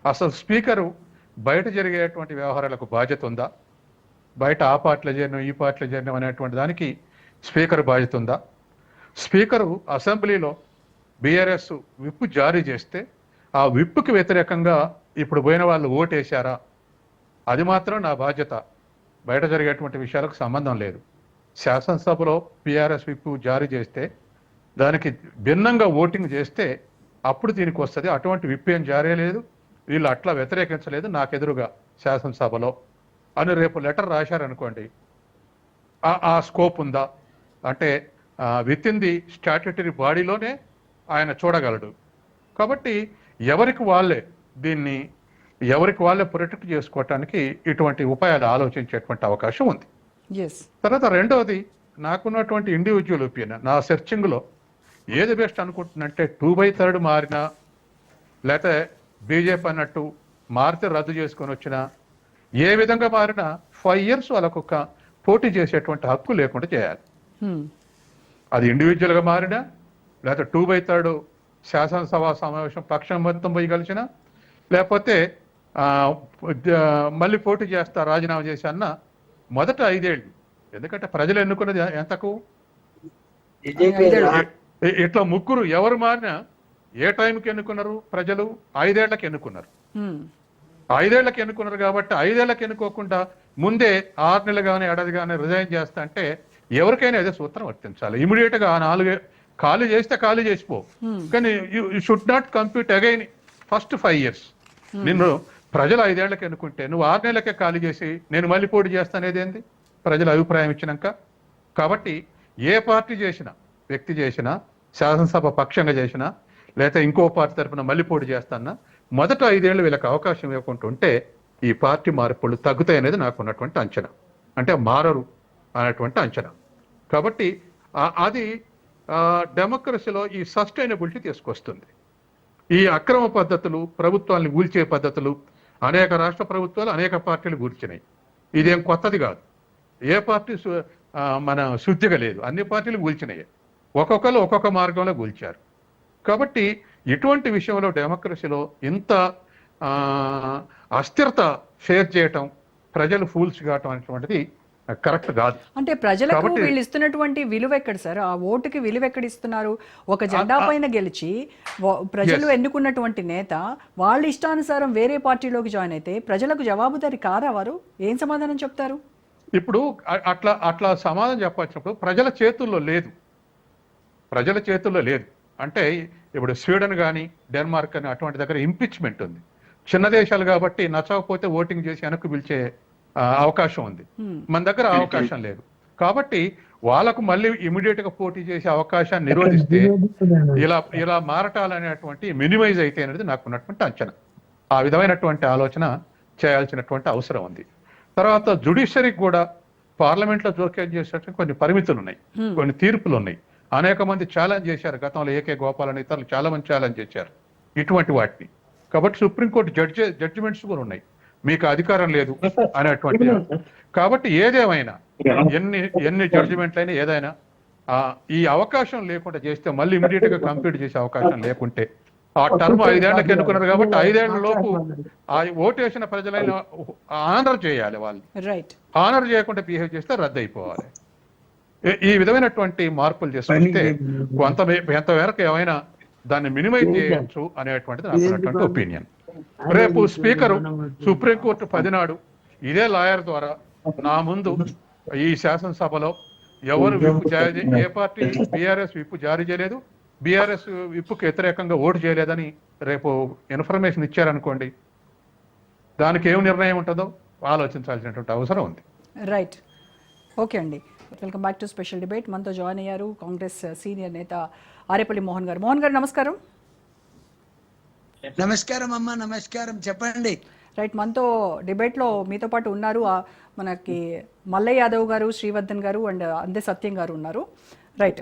అసలు స్పీకరు బయట జరిగేటువంటి వ్యవహారాలకు బాధ్యత ఉందా, బయట ఆ పార్టీలో చేరినాం ఈ పార్టీలో చేరినాం అనేటువంటి దానికి స్పీకర్ బాధ్యత ఉందా, స్పీకరు అసెంబ్లీలో బీఆర్ఎస్ విప్ జారీ చేస్తే ఆ విప్కి వ్యతిరేకంగా ఇప్పుడు పోయిన వాళ్ళు ఓటేశారా, అది మాత్రం నా బాధ్యత, బయట జరిగేటువంటి విషయాలకు సంబంధం లేదు. శాసనసభలో బీఆర్ఎస్ విప్ జారీ చేస్తే దానికి భిన్నంగా ఓటింగ్ చేస్తే అప్పుడు దీనికి వస్తుంది. అటువంటి విప్ ఏం జారీ లేదు, వీళ్ళు అట్లా వ్యతిరేకించలేదు నాకెదురుగా శాసనసభలో అని రేపు లెటర్ రాశారనుకోండి, ఆ స్కోప్ ఉందా అంటే విత్ ఇన్ ది స్టాట్యుటరీ బాడీలోనే ఆయన చూడగలడు. కాబట్టి ఎవరికి వాళ్ళే ప్రొటెక్ట్ చేసుకోవటానికి ఇటువంటి ఉపాయాలు ఆలోచించేటువంటి అవకాశం ఉంది. తర్వాత రెండవది, నాకున్నటువంటి ఇండివిజువల్ ఒపీనియన్, నా సెర్చింగ్లో ఏది బెస్ట్ అనుకుంటున్నంటే 2/3 మారినా లేకపోతే బీజేపీ అన్నట్టు మారితే రద్దు చేసుకొని వచ్చినా, ఏ విధంగా మారినా 5 years వాళ్ళకు పోటీ చేసేటువంటి హక్కు లేకుండా చేయాలి. అది ఇండివిజువల్గా మారినా లేకపోతే 2/3 శాసనసభ సమావేశం పక్షం మొత్తం పోయి కలిసినా, లేకపోతే మళ్ళీ పోటీ చేస్తా రాజీనామా చేసి అన్న మొదట 5 ఏళ్ళు. ఎందుకంటే ప్రజలు ఎన్నుకున్నది ఎంతకు, ఇట్లా ముగ్గురు ఎవరు మారినా ఏ టైంకి ఎన్నుకున్నారు ప్రజలు? 5 ఏళ్లకు ఎన్నుకున్నారు. 5 ఏళ్లకు ఎన్నుకున్నారు కాబట్టి 5 ఏళ్లకు ఎన్నుకోకుండా ముందే 6 నెలలు కానీ ఏడాది కానీ రిజైన్ చేస్తా అంటే ఎవరికైనా అదే సూత్రం వర్తించాలి. ఇమీడియట్ గా 4 ఖాళీ చేస్తే ఖాళీ చేసిపో, కానీ you should not compute again first 5 years. నిన్ను ప్రజలు 5 ఏళ్లకు ఎన్నుకుంటే నువ్వు 6 నెలలకే ఖాళీ చేసి నేను మళ్ళీ పోటీ చేస్తానేది ఏంది ప్రజల అభిప్రాయం ఇచ్చినాక? కాబట్టి ఏ పార్టీ చేసినా, వ్యక్తి చేసినా, శాసనసభ పక్షంగా చేసినా, లేకపోతే ఇంకో పార్టీ తరఫున మళ్ళీ పోటీ చేస్తానా మొదట 5 ఏళ్ళు వీళ్ళకి అవకాశం ఇవ్వకుండా ఉంటే ఈ పార్టీ మార్పులు తగ్గుతాయి అనేది నాకు ఉన్నటువంటి అంచనా. అంటే మారరు అనేటువంటి అంచనా. కాబట్టి అది డెమోక్రసీలో ఈ సస్టైనబిలిటీ తీసుకొస్తుంది. ఈ అక్రమ పద్ధతులు, ప్రభుత్వాన్ని కూల్చే పద్ధతులు అనేక రాష్ట్ర ప్రభుత్వాలు అనేక పార్టీలు కూల్చినాయి. ఇదేం కొత్తది కాదు. ఏ పార్టీ మన శుద్ధిగా లేదు, అన్ని పార్టీలు కూల్చినాయి. ఒక్కొక్కరు ఒక్కొక్క మార్గంలో కూల్చారు. కాబట్టి ఇటువంటి విషయంలో డెమోక్రసీలో ఇంత అస్థిరత షేర్ చేయటం, ప్రజలు ఫూల్స్ కావటం అనేటువంటిది కరెక్ట్ కాదు. అంటే ప్రజలకు వీళ్ళు ఇస్తున్నటువంటి విలువ ఎక్కడ సార్? ఆ ఓటుకి విలువ ఎక్కడ ఇస్తున్నారు? ఒక జెండా పైన గెలిచి ప్రజలు ఎన్నుకున్నటువంటి నేత వాళ్ళ ఇష్టానుసారం వేరే పార్టీలోకి జాయిన్ అయితే ప్రజలకు జవాబుదారీ కాదా? వారు ఏం సమాధానం చెప్తారు? ఇప్పుడు అట్లా సమాధానం చెప్పచ్చినప్పుడు ప్రజల చేతుల్లో లేదు. అంటే ఇప్పుడు స్వీడన్ కానీ డెన్మార్క్ కానీ అటువంటి దగ్గర ఇంపీచ్మెంట్ ఉంది. చిన్న దేశాలు కాబట్టి నచ్చకపోతే ఓటింగ్ చేసి వెనక్కి పిలిచే అవకాశం ఉంది. మన దగ్గర అవకాశం లేదు. కాబట్టి వాళ్ళకు మళ్ళీ ఇమీడియట్ గా పోటీ చేసే అవకాశాన్ని నిరోధిస్తే ఇలా మారటాలనేటువంటి మినిమైజ్ అయితే అనేది నాకు ఉన్నటువంటి అంచనా. ఆ విధమైనటువంటి ఆలోచన చేయాల్సినటువంటి అవసరం ఉంది. తర్వాత జుడిషియరీకి కూడా పార్లమెంట్లో జోక్యం చేసేటువంటి కొన్ని పరిమితులు ఉన్నాయి, కొన్ని తీర్పులు ఉన్నాయి. అనేక మంది ఛాలెంజ్ చేశారు గతంలో, ఏకే గోపాల్ అని ఇతరులు చాలా మంది ఛాలెంజ్ చేశారు ఇటువంటి వాటిని. కాబట్టి సుప్రీంకోర్టు జడ్జిమెంట్స్ కూడా ఉన్నాయి, మీకు అధికారం లేదు అనేటువంటి. కాబట్టి ఏదేమైనా ఎన్ని జడ్జిమెంట్లు అయినా ఏదైనా ఈ అవకాశం లేకుండా చేస్తే మళ్ళీ ఇమీడియట్ గా కంప్లీట్ చేసే అవకాశం లేకుంటే, ఆ టర్మ్ 5 ఏళ్లకు ఎన్నుకున్నారు కాబట్టి 5 ఏళ్ల లోపు ఆ ఓటేసిన ప్రజలైన ఆనర్ చేయాలి. వాళ్ళు ఆనర్ చేయకుండా బిహేవ్ చేస్తే రద్దు అయిపోవాలి. ఈ విధమైనటువంటి మార్పులు చేసుకుంటే ఎంతవరకు ఏమైనా దాన్ని మినిమైజ్ చేయొచ్చు అనేటువంటిది నాకు ఒపీనియన్. రేపు స్పీకరు సుప్రీంకోర్టు 10 నాడు ఇదే లాయర్ ద్వారా నా ముందు ఈ శాసనసభలో ఎవరు విప్పు జారీ, ఏ పార్టీ బీఆర్ఎస్ విప్పు జారీ చేయలేదు, బీఆర్ఎస్ విప్పుకు వ్యతిరేకంగా ఓటు చేయలేదని రేపు ఇన్ఫర్మేషన్ ఇచ్చారనుకోండి, దానికి ఏం నిర్ణయం ఉంటుందో ఆలోచించాల్సినటువంటి అవసరం ఉంది. రైట్, ఓకే అండి. Welcome back to special debate. మనతో జాయిన్ అయ్యారు కాంగ్రెస్ సీనియర్ నేత ఆరేపల్లి మోహన్ గారు. మోహన్ గారు నమస్కారం. నమస్కారం అమ్మా, నమస్కారం, చెప్పండి. రైట్, మనతో డిబేట్లో మీతో పాటు ఉన్నారు మనకి మల్లయ్య యాదవ్ గారు, శ్రీవర్ధన్ గారు అండ్ అందే సత్యం గారు ఉన్నారు. రైట్,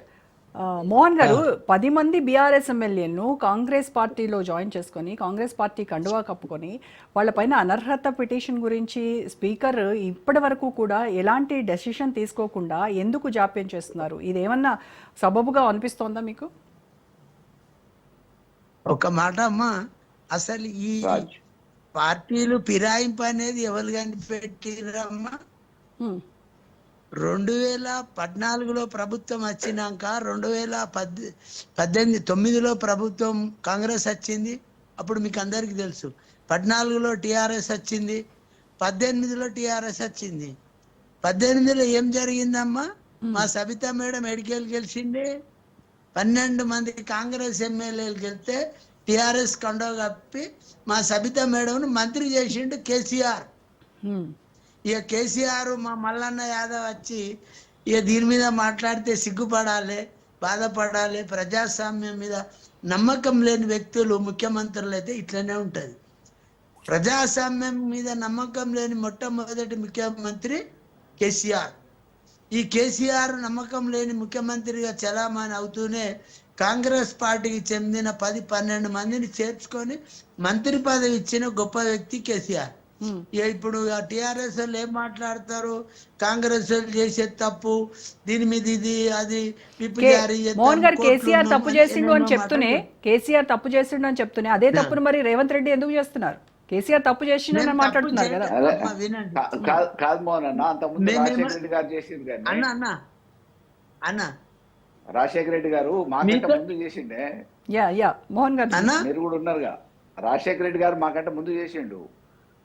మోహన్ గారు, 10 మంది బీఆర్ఎస్ ఎమ్మెల్యేలను కాంగ్రెస్ పార్టీలో జాయిన్ చేసుకొని కాంగ్రెస్ పార్టీ కండువా కప్పుకొని వాళ్ళపైన అనర్హత పిటిషన్ గురించి స్పీకర్ ఇప్పటి వరకు కూడా ఎలాంటి డెసిషన్ తీసుకోకుండా ఎందుకు జాప్యం చేస్తున్నారు? ఇదేమన్నా సబబుగా అనిపిస్తోందా మీకు? ఒక మాట అమ్మా, అసలు ఈ పార్టీలు ఫిరాయింపు అనేది ఎవరు కనిపెట్టిరమ్మా? 2014లో ప్రభుత్వం వచ్చినాక 2018-19లో ప్రభుత్వం కాంగ్రెస్ వచ్చింది. అప్పుడు మీకు అందరికి తెలుసు. 14లో టిఆర్ఎస్ వచ్చింది, 18లో టిఆర్ఎస్ వచ్చింది. 18లో ఏం జరిగిందమ్మా? మా సబితా మేడం ఎడికేలు గెలిచింది. 12 మంది కాంగ్రెస్ ఎమ్మెల్యేలు గెలిస్తే టిఆర్ఎస్ కండో కప్పి మా సబితా మేడం మంత్రి చేసిండు కేసీఆర్. ఇక కేసీఆర్ మా మల్లన్న యాదవ్ వచ్చి ఇక దీని మీద మాట్లాడితే సిగ్గుపడాలి, బాధపడాలి. ప్రజాస్వామ్యం మీద నమ్మకం లేని వ్యక్తులు ముఖ్యమంత్రులు అయితే ఇట్లనే ఉంటుంది. ప్రజాస్వామ్యం మీద నమ్మకం లేని మొట్టమొదటి ముఖ్యమంత్రి కేసీఆర్. ఈ కేసీఆర్ నమ్మకం లేని ముఖ్యమంత్రిగా చలామణి అవుతూనే కాంగ్రెస్ పార్టీకి చెందిన 10-12 మందిని చేర్చుకొని మంత్రి పదవి ఇచ్చిన గొప్ప వ్యక్తి కేసీఆర్. ఇప్పుడు టిఆర్ఎస్ వాళ్ళు ఏం మాట్లాడతారు? కాంగ్రెస్ వాళ్ళు చేసే తప్పు, దీని మీద ఇది అది మోహన్ గారు కేసీఆర్ తప్పు చేసిండు అని చెప్తూనే అదే తప్పును మరి రేవంత్ రెడ్డి ఎందుకు చేస్తున్నారు? కేసీఆర్ తప్పు చేసిండని మాట్లాడుతున్నారు కదా. కాదు మోహన్ అన్న, అంతకుముందు రాజశేఖర రెడ్డి గారు చేసింది కానీ అన్న రాజశేఖర రెడ్డి గారు మాకంటే ముందు చేసిండే. మోహన్ గారు మీరు కూడా ఉన్నారుగా, రాజశేఖర రెడ్డి గారు మాకంటే ముందు చేసిండు.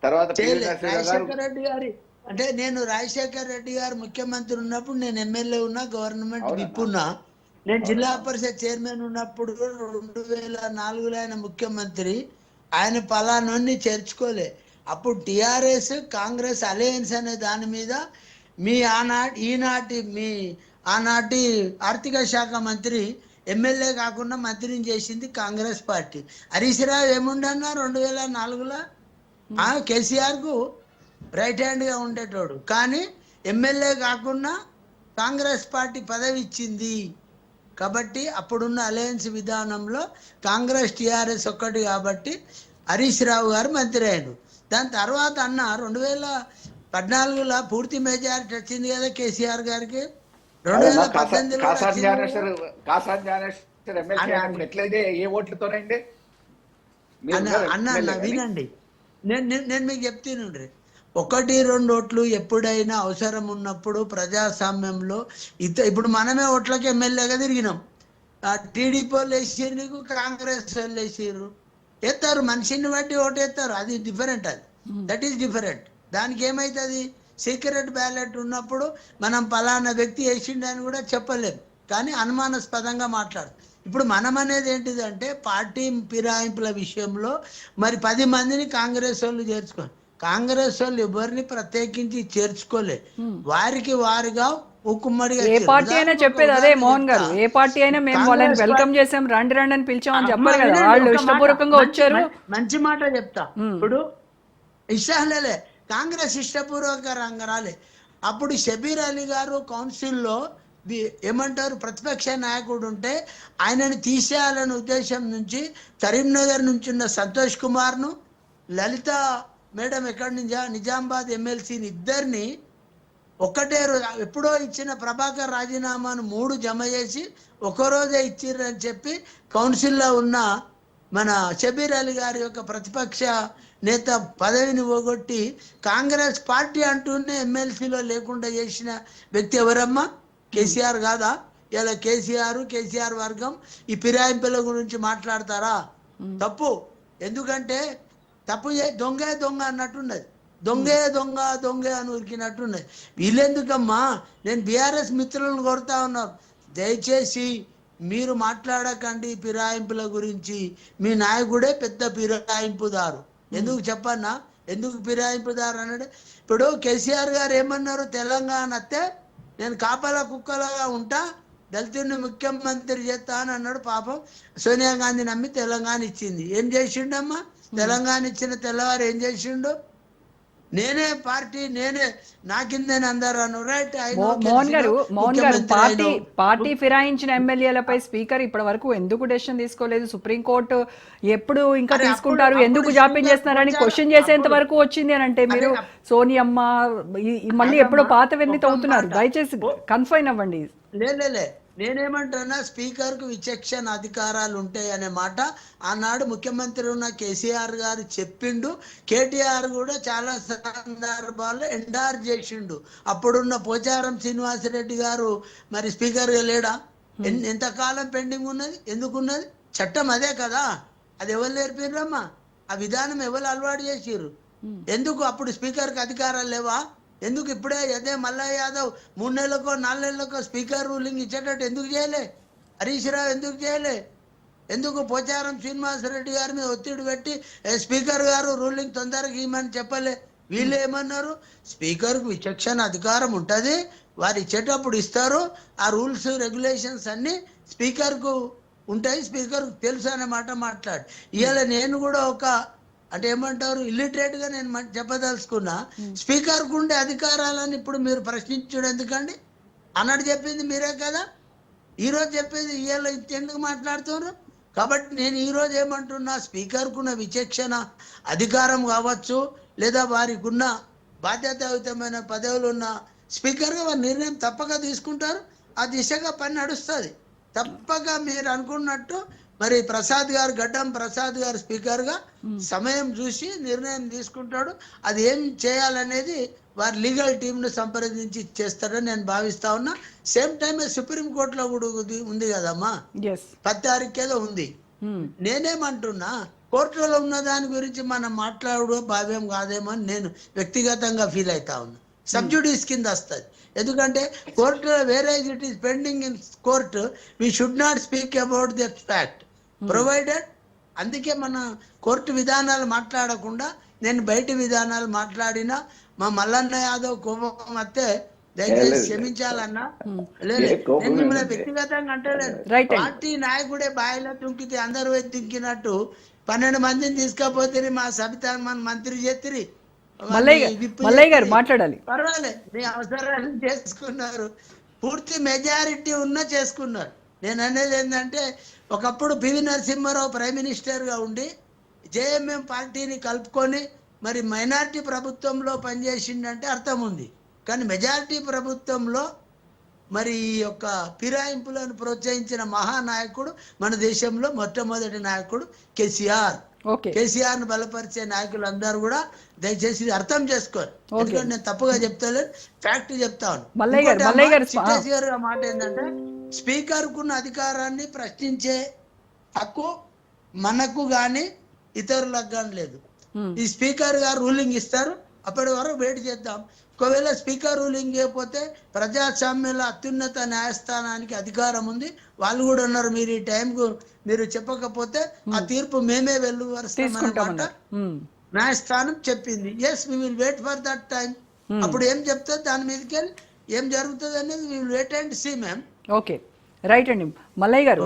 తర్వాత రాజశేఖర రెడ్డి గారి అంటే నేను రాజశేఖర రెడ్డి గారు ముఖ్యమంత్రి ఉన్నప్పుడు నేను ఎమ్మెల్యే ఉన్నా, గవర్నమెంట్ విప్ ఉన్నా. నేను జిల్లా పరిషత్ చైర్మన్ ఉన్నప్పుడు 2004లో ఆయన ముఖ్యమంత్రి. ఆయన పలానాన్ని చేర్చుకోలే. అప్పుడు టిఆర్ఎస్ కాంగ్రెస్ అలయన్స్ అనే దాని మీద ఆనాటి ఆర్థిక శాఖ మంత్రి ఎమ్మెల్యే కాకుండా మంత్రిని చేసింది కాంగ్రెస్ పార్టీ. హరీష్ రావు ఏముండన్నా 2004లో కేసీఆర్ కు రైట్ హ్యాండ్ గా ఉండేటోడు, కానీ ఎమ్మెల్యే కాకుండా కాంగ్రెస్ పార్టీ పదవి ఇచ్చింది. కాబట్టి అప్పుడున్న అలయన్స్ విధానంలో కాంగ్రెస్ టిఆర్ఎస్ ఒక్కటి కాబట్టి హరీష్ రావు గారు మంత్రి అయ్యారు. దాని తర్వాత అన్న 2014లో పూర్తి మెజారిటీ వచ్చింది కదా కేసీఆర్ గారికి. 2018 ఎట్లయితే ఏ ఓట్లతోనండి అన్న వినండి, నేను మీకు చెప్తాను. 1-2 ఓట్లు ఎప్పుడైనా అవసరం ఉన్నప్పుడు ప్రజాస్వామ్యంలో ఇప్పుడు మనమే ఓట్లకి ఎమ్మెల్యేగా తిరిగినాం. టీడీపీ వాళ్ళు వేసారు, నీకు కాంగ్రెస్ వాళ్ళు వేసారు, ఎత్తారు. మనిషిని బట్టి ఓటు ఎత్తారు, అది డిఫరెంట్. అది దట్ ఈస్ డిఫరెంట్. దానికి ఏమవుతుంది? సీక్రెట్ బ్యాలెట్ ఉన్నప్పుడు మనం పలానా వ్యక్తి వేసిండని కూడా చెప్పలేము, కానీ అనుమానాస్పదంగా మాట్లాడు. ఇప్పుడు మనం అనేది ఏంటిదంటే పార్టీ ఫిరాయింపుల విషయంలో మరి 10 మందిని కాంగ్రెస్ వాళ్ళు చేర్చుకోవాలి. కాంగ్రెస్ వాళ్ళు ఎవరిని ప్రత్యేకించి చేర్చుకోలే, వారికి వారిగా ఉక్కుమ్మడిగా. ఏ పార్టీ అయినా చెప్పేది అదే మోహన్ గారు. ఏ పార్టీ అయినా మేము వాళ్ళని వెల్కమ్ చేసాం, రండి అని పిలిచామని చెప్పారు కదా. వాళ్ళు ఇష్టపూర్వకంగా వచ్చారు. మంచి మాట చెప్తా. ఇప్పుడు ఇష్టాలే కాంగ్రెస్ ఇష్టపూర్వకంగా రాలే. అప్పుడు షబీర్ అలీ గారు కౌన్సిల్లో ఏమంటారు ప్రతిపక్ష నాయకుడు ఉంటే ఆయనని తీసేయాలనే ఉద్దేశం నుంచి కరీంనగర్ నుంచి ఉన్న సంతోష్ కుమార్ను, లలిత మేడం ఎక్కడి నుంచా నిజామాబాద్ ఎమ్మెల్సీని ఇద్దరిని ఒక్కటే రోజు ఎప్పుడో ఇచ్చిన ప్రభాకర్ రాజీనామాను 3 జమ చేసి ఒకరోజే ఇచ్చిర్రని చెప్పి కౌన్సిల్లో ఉన్న మన షబీర్ అలీ గారి యొక్క ప్రతిపక్ష నేత పదవిని పోగొట్టి కాంగ్రెస్ పార్టీ అంటూనే ఎమ్మెల్సీలో లేకుండా చేసిన వ్యక్తి ఎవరమ్మా? కేసీఆర్ కాదా? ఇలా కేసీఆర్ వర్గం ఈ ఫిరాయింపుల గురించి మాట్లాడతారా? తప్పు. ఎందుకంటే తప్పు దొంగ అన్నట్టున్నది. దొంగ అని ఉరికినట్టున్నది. వీళ్ళెందుకమ్మా? నేను బీఆర్ఎస్ మిత్రులను కోరుతా ఉన్నాను, దయచేసి మీరు మాట్లాడకండి ఫిరాయింపుల గురించి. మీ నాయకుడే పెద్ద ఫిరాయింపుదారు. ఎందుకు చెప్పన్నా? ఎందుకు ఫిరాయింపుదారు అన్నాడు? ఇప్పుడు కేసీఆర్ గారు ఏమన్నారు? తెలంగాణ అత్తే నేను కాపలా కుక్కలాగా ఉంటా, దళితుడిని ముఖ్యమంత్రి చేస్తా అని అన్నాడు. పాపం సోనియా గాంధీ నమ్మి తెలంగాణ ఇచ్చింది. ఏం చేసిండమ్మా? తెలంగాణ ఇచ్చిన తెల్లవారు ఏం చేసిండు? నేనే పార్టీ, నేనే నా కిందని అందరూ అను. రైట్. మోహన్ గారు పార్టీ ఫిరాయించిన ఎమ్మెల్యేలపై స్పీకర్ ఇప్పటి వరకు ఎందుకు డెసిషన్ తీసుకోలేదు? సుప్రీంకోర్టు ఎప్పుడు ఇంకా తీసుకుంటారు, ఎందుకు జాప్యం చేస్తున్నారని క్వశ్చన్ చేసేంత వరకు వచ్చింది అని అంటే మీరు సోనియమ్మ మళ్ళీ ఎప్పుడో పాతవన్నీ తవ్వుతున్నారు. దయచేసి కన్ఫైన్ అవ్వండి. లే నేనేమంటున్నా, స్పీకర్ కు విచక్షణ అధికారాలు ఉంటాయి అనే మాట ఆనాడు ముఖ్యమంత్రి ఉన్న కేసీఆర్ గారు చెప్పిండు. కేటీఆర్ కూడా చాలా సందర్భాల్లో ఎండార్ చేసిండు. అప్పుడున్న పోచారం శ్రీనివాసరెడ్డి గారు మరి స్పీకర్ గా లేడా? ఎంతకాలం పెండింగ్ ఉన్నది? ఎందుకున్నది? చట్టం అదే కదా. అది ఎవరు నేర్పిర్రమ్మా? ఆ విధానం ఎవరు అలవాటు చేసిర్రు? ఎందుకు అప్పుడు స్పీకర్కి అధికారాలు లేవా? ఎందుకు ఇప్పుడే అదే మల్లయ్య యాదవ్ 3 నెలలకో 4 నెలలకో స్పీకర్ రూలింగ్ ఇచ్చేటట్టు ఎందుకు చేయలే? హరీష్ రావు ఎందుకు చేయలే? ఎందుకు పోచారం శ్రీనివాసరెడ్డి గారి మీద ఒత్తిడి పెట్టి స్పీకర్ గారు రూలింగ్ తొందరగా ఇవ్వమని చెప్పలే? వీళ్ళు ఏమన్నారు? స్పీకర్కు విచక్షణ అధికారం ఉంటుంది, వారు ఇచ్చేటప్పుడు ఇస్తారు, ఆ రూల్స్ రెగ్యులేషన్స్ అన్నీ స్పీకర్కు ఉంటాయి, స్పీకర్కు తెలుసు అనే మాట మాట్లాడు. ఇవాళ నేను కూడా ఒక అంటే ఏమంటారు ఇల్లిటరేట్ గా నేను చెప్పదలుచుకున్నా, స్పీకర్కు ఉండే అధికారాలని ఇప్పుడు మీరు ప్రశ్నించడం ఎందుకండి? అన్నట్టు చెప్పింది మీరే కదా, ఈరోజు చెప్పేది ఇవాళ ఎందుకు మాట్లాడుతున్నారు? కాబట్టి నేను ఈరోజు ఏమంటున్నా, స్పీకర్కున్న విచక్షణ అధికారం కావచ్చు, లేదా వారికి ఉన్న బాధ్యతాయుతమైన పదవులు ఉన్న స్పీకర్గా వారి నిర్ణయం తప్పక తీసుకుంటారు. ఆ దిశగా పని నడుస్తుంది తప్పక. మీరు అనుకున్నట్టు మరి గడ్డం ప్రసాద్ గారు స్పీకర్గా సమయం చూసి నిర్ణయం తీసుకుంటాడు. అది ఏం చేయాలనేది వారి లీగల్ టీంను సంప్రదించి చేస్తారని నేను భావిస్తా ఉన్నా. సేమ్ టైం సుప్రీంకోర్టులో కూడా ఉంది కదమ్మా, 10 తారీఖు ఏదో ఉంది. నేనేమంటున్నా, కోర్టులో ఉన్న దాని గురించి మనం మాట్లాడడం భావ్యం కాదేమో అని నేను వ్యక్తిగతంగా ఫీల్ అవుతా ఉన్నా. సబ్జుడీస్ కింద వస్తుంది. ఎందుకంటే కోర్టులో వేరే it is pending in court, we should not speak about that fact provided. అందుకే మన కోర్టు విధానాలు మాట్లాడకుండా నేను బయట విధానాలు మాట్లాడినా మా మల్లన్న యాదవ్ కోపం వస్తే దయచేసి క్షమించాలన్నా. లేదు, నేను మిమ్మల్ని వ్యక్తిగతంగా అంటలేదు. పార్టీ నాయకుడే బాయిలో తుంకితే అందరూ తుంకినట్టు 12 మందిని తీసుకపోతే మా సబితా మంత్రి చేతిరి మల్లయ్య గారు మాట్లాడాలి. పర్వాలేదు, మీ అవసరాలు చేసుకున్నారు, పూర్తి మెజారిటీ ఉన్న చేసుకున్నారు. నేను అనేది ఏంటంటే, ఒకప్పుడు పివి నరసింహారావు ప్రైమ్ మినిస్టర్గా ఉండి జేఎంఎం పార్టీని కలుపుకొని మరి మైనారిటీ ప్రభుత్వంలో పనిచేసిందంటే అర్థం ఉంది. కానీ మెజారిటీ ప్రభుత్వంలో మరి ఈ యొక్క ఫిరాయింపులను ప్రోత్సహించిన మహానాయకుడు మన దేశంలో మొట్టమొదటి నాయకుడు కేసీఆర్. కేసీఆర్ ను బలపరిచే నాయకులు అందరూ కూడా దయచేసి అర్థం చేసుకోరు. ఎందుకంటే నేను తప్పుగా చెప్తాను, ఫ్యాక్ట్ చెప్తాను. మాట ఏంటంటే, స్పీకర్ కున్న అధికారాన్ని ప్రశ్నించే హక్కు మనకు గాని ఇతరులకు గాని లేదు. ఈ స్పీకర్ గారు రూలింగ్ ఇస్తారు, అప్పటి వరకు వెయిట్ చేద్దాం. ఒకవేళ స్పీకర్ రూలింగ్ చేయకపోతే ప్రజాస్వామ్యంలో అత్యున్నత న్యాయస్థానానికి అధికారం ఉంది, వాళ్ళు కూడా ఉన్నారు. మీరు ఈ టైంకు మీరు చెప్పకపోతే ఆ తీర్పు మేమే వెలువరుస్తామన్నమాట న్యాయస్థానం చెప్పింది. Yes, we will wait for that time. అప్పుడు ఏం చెప్తారు దాని మీదకి వెళ్ళి ఏం జరుగుతుంది అనేది we will wait and see ma'am. Okay, right అండి. మల్లయ్య గారు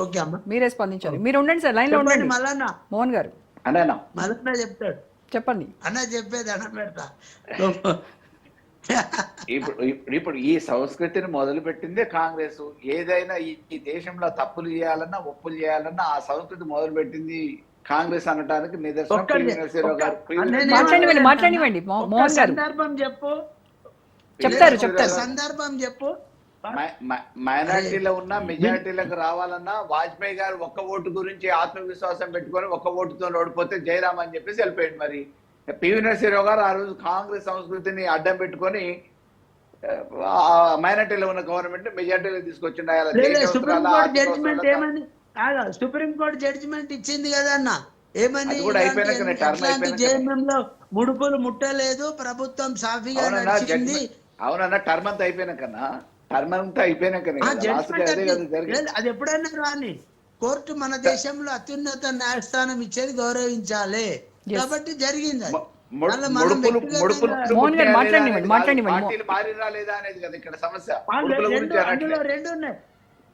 మీరే స్పందించాలి. మీరు ఉండండి సార్, లైన్ లో ఉండండి. మల్లన్న మోహన్ గారు మల్లన్న చెప్తాడు. చెప్పండి. అన్న చెప్పేది అన్న పెడతా. ఇప్పుడు ఈ సంస్కృతిని మొదలు పెట్టిందే కాంగ్రెస్. ఏదైనా ఈ దేశంలో తప్పులు చేయాలన్నా ఒప్పులు చేయాలన్నా ఆ సంస్కృతి మొదలు పెట్టింది కాంగ్రెస్ అనడానికి నిదర్శనం పివి నరసింహరావు గారు. మాట్లాడివ్వండి మోహన్ గారు సందర్భం చెప్పు, చెప్తారు. సందర్భం చెప్పు. మైనార్టీలో ఉన్న మెజారిటీలకు రావాలన్నా వాజ్పేయి గారు ఒక్క ఓటు గురించి ఆత్మవిశ్వాసం పెట్టుకొని ఒక్క ఓటుతో ఓడిపోతే జయరామ్ అని చెప్పేసి వెళ్ళిపోయాడు. మరి పివి నరసింహరావు గారు ఆ రోజు కాంగ్రెస్ సంస్కృతిని అడ్డం పెట్టుకొని మైనార్టీలో ఉన్న గవర్నమెంట్ మెజారిటీలో తీసుకొచ్చిండు. సుప్రీంకోర్టు జడ్జిమెంట్ ఇచ్చింది కదా అన్న, ఏమని అయిపోయినాక ముడుపులు ముట్టలేదు, ప్రభుత్వం సాఫీగా నడిచింది. అవునన్నా, టర్మ్ అంతా అయిపోయినాకన్నా, టర్మ్ అంతా అయిపోయినాకనే అది ఎప్పుడైనా రాని కోర్టు మన దేశంలో అత్యున్నత న్యాయస్థానం ఇచ్చేది గౌరవించాలి కాబట్టి జరిగింది. రెండు ఉన్నాయి,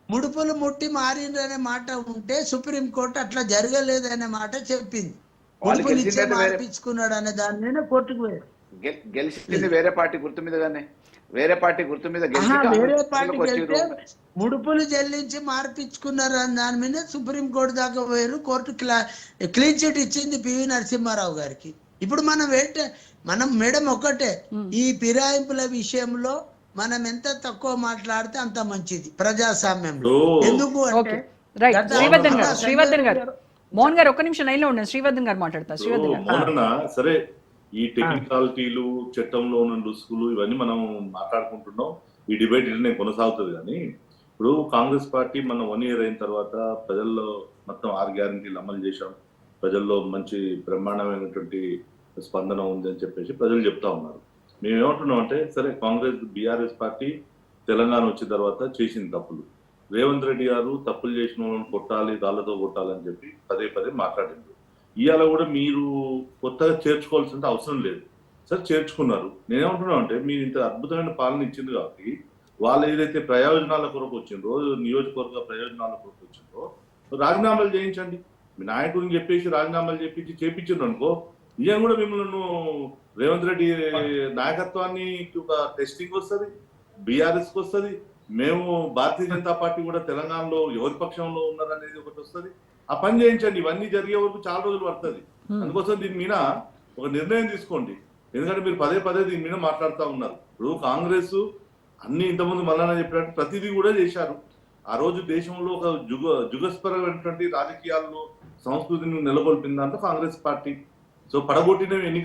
ముడుపులు ముట్టి మారిందనే మాట ఉంటే సుప్రీంకోర్టు అట్లా జరగలేదనే మాట చెప్పింది. ముడుపులు ఇచ్చే మార్పించుకున్నాడు అనే దాని మీద కోర్టుకు పోయారు. గెలిచింది వేరే పార్టీ గుర్తు మీద కానీ వేరే పార్టీ గుర్తు మీద వేరే పార్టీ గెలిస్తే ముడుపులు చెల్లించి మార్పించుకున్నారు అని దాని మీద సుప్రీంకోర్టు దాకా పోయారు. కోర్టు క్లీన్ చిట్ ఇచ్చింది పివి నరసింహారావు గారికి. ఇప్పుడు మనం మేడం ఒకటే, ఈ ఫిరాయింపుల విషయంలో మనం ఎంత తక్కువ మాట్లాడితే అంత మంచిది ప్రజాస్వామ్యంలో. ఎందుకు అంటే శ్రీవర్ధన్ గారు మోహన్ గారు ఒక్క నిమిషం లైన్ లో ఉండండి. శ్రీవర్ధన్ గారు మాట్లాడతారు. శ్రీవర్ధన్ గారు సరే, ఈ టెక్నికాలిటీలు, చట్టంలో ఉన్న రుసుకులు ఇవన్నీ మనం మాట్లాడుకుంటున్నాం. ఈ డిబేట్ ఇట్లనే కొనసాగుతుంది. కానీ ఇప్పుడు కాంగ్రెస్ పార్టీ మన 1 year అయిన తర్వాత ప్రజల్లో మొత్తం 6 గ్యారంటీలు అమలు చేశాం, ప్రజల్లో మంచి బ్రహ్మాండమైనటువంటి స్పందన ఉంది అని చెప్పేసి ప్రజలు చెప్తా ఉన్నారు. మేము ఏమంటున్నాం అంటే, సరే కాంగ్రెస్ బీఆర్ఎస్ పార్టీ తెలంగాణ వచ్చిన తర్వాత చేసిన తప్పులు, రేవంత్ రెడ్డి గారు తప్పులు చేసిన వాళ్ళని కొట్టాలి, రాళ్లతో కొట్టాలని చెప్పి పదే పదే మాట్లాడింది. ఇవాళ కూడా మీరు కొత్తగా చేర్చుకోవాల్సిన అవసరం లేదు. సరే చేర్చుకున్నారు. నేనేమంటున్నాను అంటే, మీరు ఇంత అద్భుతమైన పాలన ఇచ్చింది కాబట్టి వాళ్ళు ఏదైతే ప్రయోజనాల కొరకు వచ్చిందో, నియోజకవర్గ ప్రయోజనాల కొరకు వచ్చిందో రాజీనామాలు చేయించండి. మీ నాయకుడిని చెప్పేసి రాజీనామాలు చేయించిండ్రు అనుకో, ఇవన్నీ కూడా మిమ్మల్ని రేవంత్ రెడ్డి నాయకత్వాన్ని ఒక టెస్టింగ్ వస్తుంది, బీఆర్ఎస్కి వస్తుంది. మేము భారతీయ జనతా పార్టీ కూడా తెలంగాణలో ఎవరి పక్షంలో ఉన్నారనేది ఒకటి వస్తుంది. ఆ పని చేయించండి. ఇవన్నీ జరిగే వరకు చాలా రోజులు పడుతుంది. అందుకోసం దీని మీద ఒక నిర్ణయం తీసుకోండి. ఎందుకంటే మీరు పదే పదే దీని మీద మాట్లాడుతూ ఉన్నారు. ఇప్పుడు కాంగ్రెస్ అన్ని ఇంతకుముందు మళ్ళా చెప్పినట్టు ప్రతిదీ కూడా చేశారు. ఆ రోజు దేశంలో ఒక జుగస్పరమైనటువంటి రాజకీయాల్లో సంస్కృతిని నెలకొల్పింది దాంట్లో కాంగ్రెస్ పార్టీ. సో పడగొట్టినవి ఎన్ని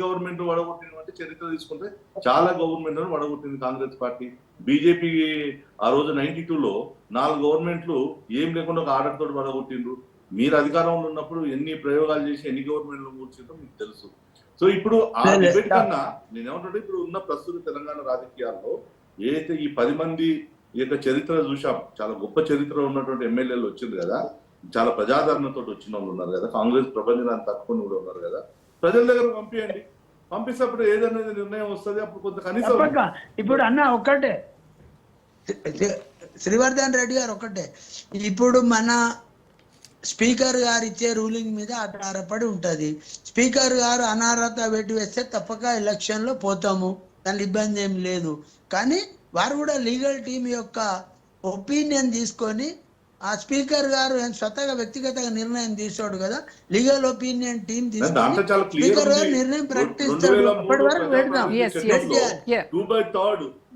గవర్నమెంట్ వడగొట్టినవి అంటే చరిత్ర తీసుకుంటే చాలా గవర్నమెంట్లను వడగొట్టింది కాంగ్రెస్ పార్టీ. బీజేపీ ఆ రోజు 92లో 4 గవర్నమెంట్లు ఏం లేకుండా ఒక ఆర్డర్ తోటి వడగొట్టిండ్రు. మీరు అధికారంలో ఉన్నప్పుడు ఎన్ని ప్రయోగాలు చేసి ఎన్ని గవర్నమెంట్లు కూర్చుందో మీకు తెలుసు. సో ఇప్పుడు ఆ డిబేట్ కన్నా నేనేమంటే, ఇప్పుడు ఉన్న ప్రస్తుత తెలంగాణ రాజకీయాల్లో ఏదైతే ఈ 10 మంది యొక్క చరిత్ర చూసాం, చాలా గొప్ప చరిత్ర ఉన్నటువంటి ఎమ్మెల్యేలు వచ్చింది కదా, చాలా ప్రజాదరణతో వచ్చిన వాళ్ళు ఉన్నారు కదా, కాంగ్రెస్ ప్రపంచాన్ని తక్కువ కూడా ఉన్నారు కదా, ప్రజల దగ్గర పంపించండి. పంపిస్తే అప్పుడు ఏదనేది నిర్ణయం వస్తుంది. అప్పుడు కొంత కనీసం ఇప్పుడు అన్న ఒక్కటే, శ్రీవర్ధన్ రెడ్డి గారు ఒక్కటే, ఇప్పుడు మన స్పీకర్ గారు ఇచ్చే రూలింగ్ మీద ఆధారపడి ఉంటది. స్పీకర్ గారు అనర్హత వేటు వేస్తే తప్పక ఎలక్షన్ లో పోతాము, దాని ఇబ్బంది ఏం లేదు. కానీ వారు కూడా లీగల్ టీం యొక్క ఒపీనియన్ తీసుకొని, ఆ స్పీకర్ గారు స్వతహాగా వ్యక్తిగతంగా నిర్ణయం తీసుకోడు కదా, లీగల్ ఒపీనియన్ టీం తీసుకొని స్పీకర్ గారు నిర్ణయం ప్రకటిస్తారు. అప్పటి వరకు పెడదాం.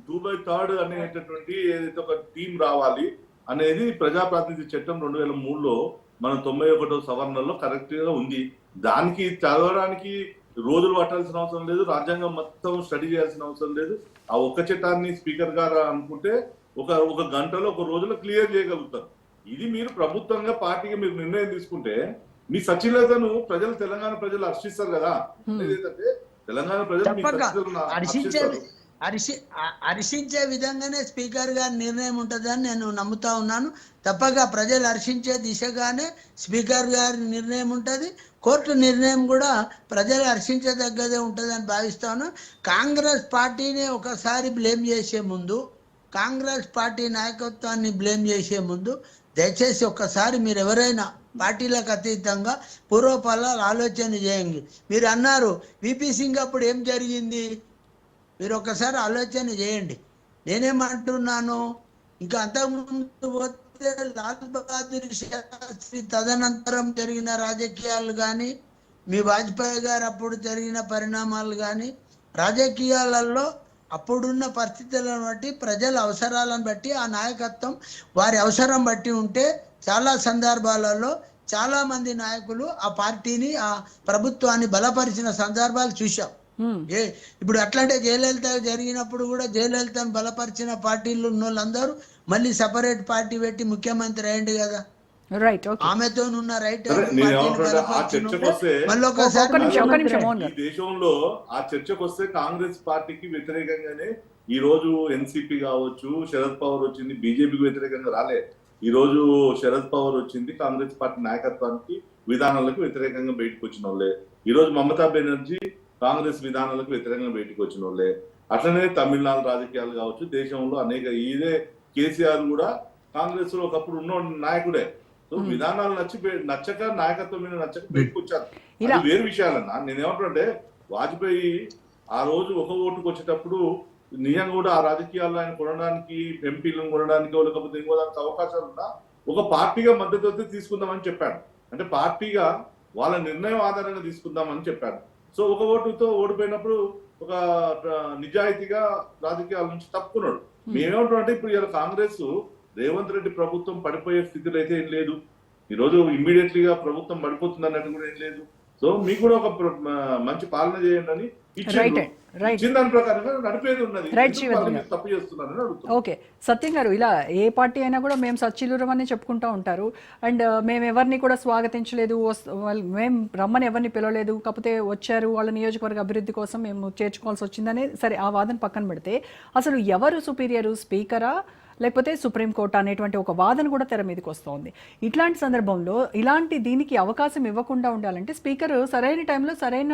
2/3 అనేటటువంటి ఏదైతే ఒక టీం రావాలి అనేది ప్రజాప్రాతినిధ్య చట్టం 2003లో మన 91వ సవరణలో కరెక్ట్ గా ఉంది. దానికి చదవడానికి రోజులు పట్టాల్సిన అవసరం లేదు, రాజ్యాంగం మొత్తం స్టడీ చేయాల్సిన అవసరం లేదు. ఆ ఒక్క చట్టాన్ని స్పీకర్ గారు అనుకుంటే ఒక గంటలో, ఒక రోజులో క్లియర్ చేయగలుగుతారు. ఇది మీరు ప్రభుత్వంగా పార్టీగా మీరు నిర్ణయం తీసుకుంటే మీ సచిలతను తెలంగాణ ప్రజలు హర్షిస్తారు కదా. ఏదైతే తెలంగాణ ప్రజలు హర్షించే విధంగానే స్పీకర్ గారి నిర్ణయం ఉంటుందని నేను నమ్ముతా ఉన్నాను. తప్పగా ప్రజలు హర్షించే దిశగానే స్పీకర్ గారి నిర్ణయం ఉంటుంది. కోర్టు నిర్ణయం కూడా ప్రజలు హర్షించదగ్గదే ఉంటుందని భావిస్తాను. కాంగ్రెస్ పార్టీని ఒకసారి బ్లేమ్ చేసే ముందు, కాంగ్రెస్ పార్టీ నాయకత్వాన్ని బ్లేమ్ చేసే ముందు దయచేసి ఒక్కసారి మీరు ఎవరైనా పార్టీలకు అతీతంగా పూర్వపరాలు ఆలోచన చేయండి. మీరు అన్నారు విపి సింగ్ అప్పుడు ఏం జరిగింది, మీరు ఒకసారి ఆలోచన చేయండి. నేనేమంటున్నాను, ఇంకా అంతకుముందు పోతే లాల్ బహదూర్ శాస్త్రి తదనంతరం జరిగిన రాజకీయాలు కానీ, మీ వాజ్పేయి గారు అప్పుడు జరిగిన పరిణామాలు కానీ, రాజకీయాలలో అప్పుడున్న పరిస్థితులను బట్టి, ప్రజల అవసరాలను బట్టి, ఆ నాయకత్వం వారి అవసరం బట్టి ఉంటే చాలా సందర్భాలలో చాలా మంది నాయకులు ఆ పార్టీని, ఆ ప్రభుత్వాన్ని బలపరిచిన సందర్భాలు చూశాం. ఇప్పుడు అట్లాంటే జయలలిత జరిగినప్పుడు కూడా జయలలితను బలపరిచిన పార్టీలు ఉన్న వాళ్ళందరూ మళ్ళీ సపరేట్ పార్టీ పెట్టి ముఖ్యమంత్రి అయ్యింది కదా. Right, okay. ఆమెతో ఉన్న రైట్ ఈ దేశంలో ఆ చర్చకు వస్తే కాంగ్రెస్ పార్టీకి వ్యతిరేకంగానే ఈ రోజు ఎన్సిపి కావచ్చు, శరద్ పవార్ వచ్చింది, బీజేపీకి వ్యతిరేకంగా రాలే. ఈ రోజు శరద్ పవార్ వచ్చింది కాంగ్రెస్ పార్టీ నాయకత్వానికి, విధానాలకు వ్యతిరేకంగా బయటకు వచ్చిన వాళ్ళే. ఈ రోజు మమతా బెనర్జీ కాంగ్రెస్ విధానాలకు వ్యతిరేకంగా బయటకు వచ్చిన వాళ్ళే. అట్లనే తమిళనాడు రాజకీయాలు కావచ్చు, దేశంలో అనేక, ఇదే కేసీఆర్ కూడా కాంగ్రెస్ లో ఒకప్పుడు ఉన్న నాయకుడే. సో విధానాలు నచ్చక, నాయకత్వం మీద నచ్చక బయటకు వచ్చారు. అది వేరు విషయాలన్నా. నేనేమంటుంటే, వాజ్పేయి ఆ రోజు ఒక ఓటుకు వచ్చేటప్పుడు నిజంగా కూడా ఆ రాజకీయాల్లో ఆయన కొనడానికి, ఎంపీలను కొనడానికి, లేకపోతే ఇంకోదానికి అవకాశాలు ఉన్నా ఒక పార్టీగా మద్దతు తీసుకుందామని చెప్పాడు. అంటే పార్టీగా వాళ్ళ నిర్ణయం ఆధారంగా తీసుకుందామని చెప్పాడు. సో ఒక ఓటుతో ఓడిపోయినప్పుడు ఒక నిజాయితీగా రాజకీయాల నుంచి తప్పుకున్నాడు. మేమేమంటామంటే, ఇప్పుడు ఇలా కాంగ్రెస్ రేవంత్ రెడ్డి ప్రభుత్వం పడిపోయే స్థితిలో అయితే ఏం లేదు. ఈరోజు ఇమ్మీడియట్లీగా ప్రభుత్వం పడిపోతుంది అన్నట్టు కూడా ఏం లేదు. సో మీకు కూడా ఒక మంచి పాలన చేయండి అని ఇచ్చిన దాని ప్రకారంగా నడిపేది ఉన్నది. తప్పు చేస్తున్నారని అడుగుతాం. ఓకే, సత్యం గారు, ఇలా ఏ పార్టీ అయినా కూడా మేము సచ్చిలూరం అని చెప్పుకుంటూ ఉంటారు. అండ్ మేము ఎవరిని కూడా స్వాగతించలేదు, మేము రమ్మని ఎవరిని పిలవలేదు, కాకపోతే వచ్చారు వాళ్ళ నియోజకవర్గ అభివృద్ధి కోసం మేము చేర్చుకోవాల్సి వచ్చిందని. సరే, ఆ వాదన పక్కన పెడితే అసలు ఎవరు సుపీరియరు, స్పీకరా లేకపోతే సుప్రీంకోర్టు అనేటువంటి ఒక వాదన కూడా తెర మీదకి వస్తోంది. ఇట్లాంటి సందర్భంలో ఇలాంటి దీనికి అవకాశం ఇవ్వకుండా ఉండాలంటే స్పీకర్ సరైన టైంలో సరైన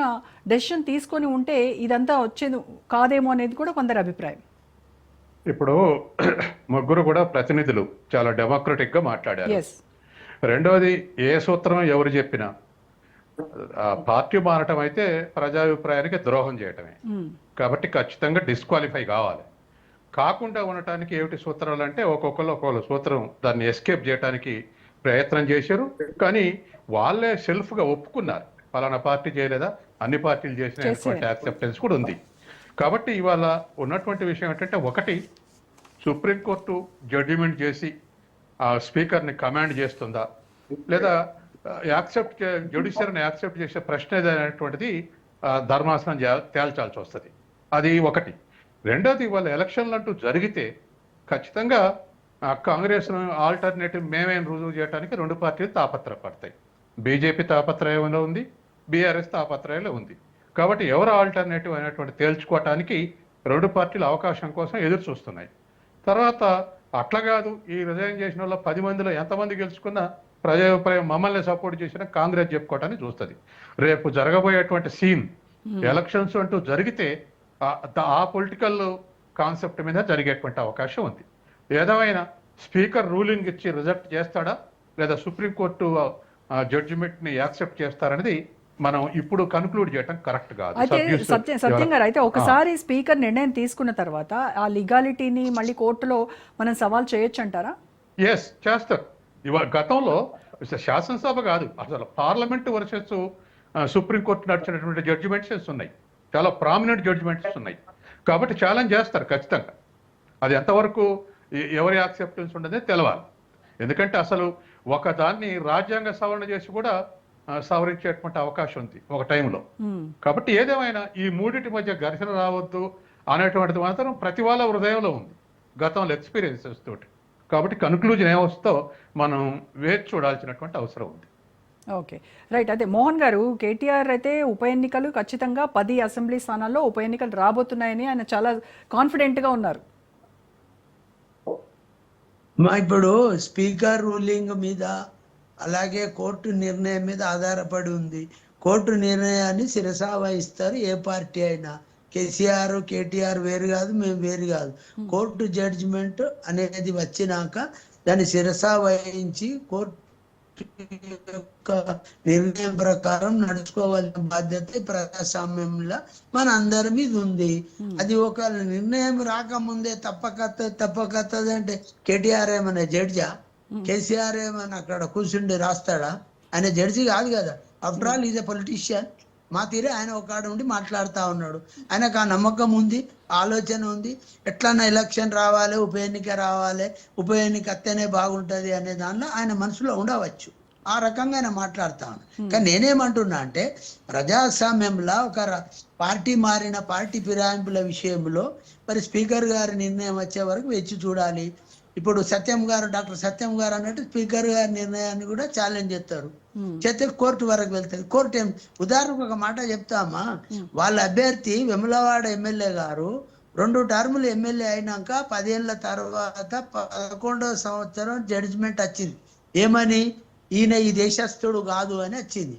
డెసిషన్ తీసుకొని ఉంటే ఇదంతా వచ్చేది కాదేమో అనేది కూడా కొందరి అభిప్రాయం. ఇప్పుడు ముగ్గురు కూడా ప్రతినిధులు చాలా డెమోక్రటిక్ గా మాట్లాడారు. రెండోది, ఏ సూత్రం ఎవరు చెప్పినా పార్టీ మారటం అయితే ప్రజాభిప్రాయానికి ద్రోహం చేయటమే. కాబట్టి ఖచ్చితంగా డిస్క్వాలిఫై కావాలి. కాకుండా ఉండటానికి ఏమిటి సూత్రాలు అంటే, ఒక్కొక్కరు సూత్రం దాన్ని ఎస్కేప్ చేయడానికి ప్రయత్నం చేశారు. కానీ వాళ్ళే సెల్ఫ్గా ఒప్పుకున్నారు, ఫలానా పార్టీ చేయలేదా, అన్ని పార్టీలు చేసినటువంటి యాక్సెప్టెన్స్ కూడా ఉంది. కాబట్టి ఇవాళ ఉన్నటువంటి విషయం ఏంటంటే, ఒకటి, సుప్రీంకోర్టు జడ్జిమెంట్ చేసి ఆ స్పీకర్ని కమాండ్ చేస్తుందా, లేదా జ్యుడిషియరీని యాక్సెప్ట్ చేసే ప్రశ్న ఏదైనటువంటిది ధర్మాసనం తేల్చాల్సి వస్తుంది. అది ఒకటి. రెండోది, వాళ్ళ ఎలక్షన్లు అంటూ జరిగితే ఖచ్చితంగా కాంగ్రెస్ ఆల్టర్నేటివ్ మేమేం రుజువు చేయడానికి రెండు పార్టీలు తాపత్రపడతాయి. బీజేపీ తాపత్రయంలో ఉంది, బీఆర్ఎస్ తాపత్రయంలో ఉంది. కాబట్టి ఎవరు ఆల్టర్నేటివ్ అయినటువంటి తేల్చుకోవటానికి రెండు పార్టీలు అవకాశం కోసం ఎదురు చూస్తున్నాయి. తర్వాత అట్లా కాదు, ఈ రిజైన్ చేసిన వాళ్ళ 10 మందిలో ఎంతమంది గెలుచుకున్నా ప్రజాభిప్రాయం మమ్మల్ని సపోర్ట్ చేసినా కాంగ్రెస్ చెప్పుకోవటానికి చూస్తుంది. రేపు జరగబోయేటువంటి సీన్ ఎలక్షన్స్ అంటూ జరిగితే ఆ పొలిటికల్ కాన్సెప్ట్ మీద జరిగేటువంటి అవకాశం ఉంది. ఏదేమైనా స్పీకర్ రూలింగ్ ఇచ్చి రిజెక్ట్ చేస్తాడా, లేదా సుప్రీంకోర్టు జడ్జిమెంట్ ని యాక్సెప్ట్ చేస్తారనేది మనం ఇప్పుడు కన్క్లూడ్ చేయడం కరెక్ట్ కాదు. అయితే సత్యం గారు, అయితే ఒకసారి స్పీకర్ నిర్ణయం తీసుకున్న తర్వాత ఆ లీగాలిటీని మళ్ళీ కోర్టులో మనం సవాల్ చేయొచ్చు అంటారా? ఎస్, చేస్తారు. గతంలో శాసనసభ కాదు, అసలు పార్లమెంట్ వర్సెస్ సుప్రీంకోర్టు నడిచినటువంటి జడ్జిమెంట్స్ ఉన్నాయి, చాలా ప్రామినెంట్ జడ్జిమెంట్స్ ఉన్నాయి. కాబట్టి ఛాలెంజ్ చేస్తారు ఖచ్చితంగా. అది ఎంతవరకు ఎవరి యాక్సెప్టెన్స్ ఉండదే తెలవాలి. ఎందుకంటే అసలు ఒక దాన్ని రాజ్యాంగ సవరణ చేసి కూడా సవరించేటువంటి అవకాశం ఉంది ఒక టైంలో. కాబట్టి ఏదేమైనా ఈ మూడింటి మధ్య ఘర్షణ రావద్దు అనేటువంటిది మాత్రం ప్రతి వాళ్ళ హృదయంలో ఉంది, గతంలో ఎక్స్పీరియన్సెస్ తోటి. కాబట్టి కన్క్లూజన్ ఏమొస్తో మనం వేచి చూడాల్సినటువంటి అవసరం ఉంది. Okay, right. అయితే మోహన్ గారు, కేటీఆర్ అయితే ఉప ఎన్నికలు ఖచ్చితంగా 10 అసెంబ్లీ స్థానాల్లో ఉప ఎన్నికలు రాబోతున్నాయని ఆయన చాలా కాన్ఫిడెంట్గా ఉన్నారు. ఇప్పుడు స్పీకర్ రూలింగ్ మీద అలాగే కోర్టు నిర్ణయం మీద ఆధారపడి ఉంది. కోర్టు నిర్ణయాన్ని శిరసా వహిస్తారు ఏ పార్టీ అయినా. కేసీఆర్ కేటీఆర్ వేరు కాదు, మేము వేరు కాదు. కోర్టు జడ్జిమెంట్ అనేది వచ్చినాక దాన్ని శిరసా వహించి యొక్క నిర్ణయం ప్రకారం నడుచుకోవాల్సిన బాధ్యత ఈ ప్రజాస్వామ్యంలో మన అందరి మీద ఉంది. అది ఒక నిర్ణయం రాకముందే తప్పకత్తది అంటే కేటీఆర్ ఏమన్నా జడ్జా, కేసీఆర్ ఏమన్నా అక్కడ కూర్చుండి రాస్తాడా? ఆయన జడ్జి కాదు కదా. After all is a politician. మా తీరే ఆయన ఒక కాడ ఉండి మాట్లాడుతూ ఉన్నాడు. ఆయనకు ఆ నమ్మకం ఉంది, ఆలోచన ఉంది, ఎట్లన్నా ఎలక్షన్ రావాలి, ఉప ఎన్నిక రావాలి, ఉప ఎన్నిక అత్తేనే బాగుంటుంది అనే దానిలో ఆయన మనసులో ఉండవచ్చు. ఆ రకంగా ఆయన మాట్లాడుతా ఉన్నాడు. కానీ నేనేమంటున్నా అంటే ప్రజాస్వామ్యంలో ఒక పార్టీ మారిన పార్టీ ఫిరాయింపుల విషయంలో మరి స్పీకర్ గారి నిర్ణయం వచ్చే వరకు వేచి చూడాలి. ఇప్పుడు డాక్టర్ సత్యం గారు అన్నట్టు స్పీకర్ గారి నిర్ణయాన్ని కూడా ఛాలెంజ్ చేస్తారు. చేస్తే కోర్టు వరకు వెళ్తారు. కోర్టు ఏం, ఉదాహరణకు ఒక మాట చెప్తామా, వాళ్ళ అభ్యర్థి వెములవాడ ఎమ్మెల్యే గారు 2 టర్ములు ఎమ్మెల్యే అయినాక 10 ఏళ్ల తర్వాత 11వ సంవత్సరం జడ్జిమెంట్ వచ్చింది. ఏమని? ఈయన ఈ దేశస్థుడు కాదు అని వచ్చింది.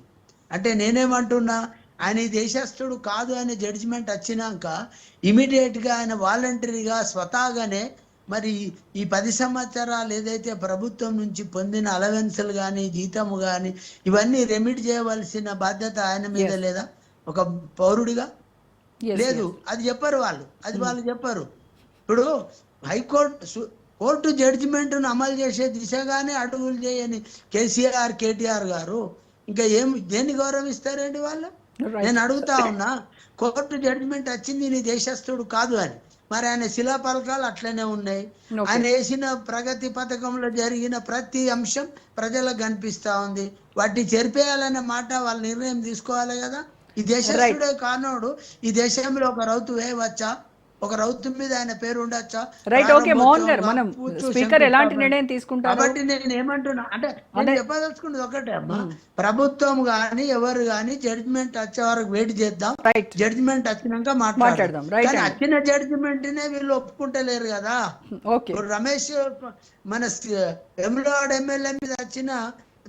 అంటే నేనేమంటున్నా, ఆయన ఈ దేశస్థుడు కాదు అనే జడ్జిమెంట్ వచ్చినాక ఇమీడియట్ గా ఆయన వాలంటరీగా స్వతహాగానే మరి ఈ 10 సంవత్సరాలు ఏదైతే ప్రభుత్వం నుంచి పొందిన అలవెన్సులు కానీ, జీతము కానీ, ఇవన్నీ రెమిట్ చేయవలసిన బాధ్యత ఆయన మీద లేదా ఒక పౌరుడిగా? లేదు. అది చెప్పరు వాళ్ళు, వాళ్ళు చెప్పరు. ఇప్పుడు కోర్టు జడ్జిమెంట్ను అమలు చేసే దిశగానే అడుగులు చేయని కేసీఆర్, కేటీఆర్ గారు ఇంకా దేన్ని గౌరవిస్తారండి వాళ్ళు? నేను అడుగుతా ఉన్నా, కోర్టు జడ్జిమెంట్ వచ్చింది నీ దేశస్థుడు కాదు అని, మరి ఆయన శిలాపలకాలు అట్లనే ఉన్నాయి. ఆయన వేసిన ప్రగతి పథకంలో జరిగిన ప్రతి అంశం ప్రజలకు కనిపిస్తా ఉంది. వాటిని చెరిపేయాలనే మాట వాళ్ళ నిర్ణయం తీసుకోవాలి కదా. ఈ దేశస్థుడే కానోడు ఈ దేశంలో ఒక రౌతు వేయవచ్చా? ఒక రౌతు మీద ఆయన పేరు ఉండొచ్చా? రైట్, ఓకే మోహన్ గారు, మనం స్పీకర్ ఎలాంటి నిర్ణయం తీసుకుంటారు? కాబట్టి నేను ఏమంటున్నా అంటే నేను చెప్పదలుచుకున్నది ఒకటే అమ్మా, ప్రభుత్వం గాని ఎవరు గాని జడ్జిమెంట్ వచ్చే వరకు వెయిట్ చేద్దాం. జడ్జిమెంట్ వచ్చినాక మాట్లాడదాం. కానీ వచ్చిన జడ్జిమెంట్ నే వీళ్ళు ఒప్పుకుంటలేరు కదా. ఇప్పుడు రమేష్ మన వెములవాడ ఎమ్మెల్యే మీద వచ్చిన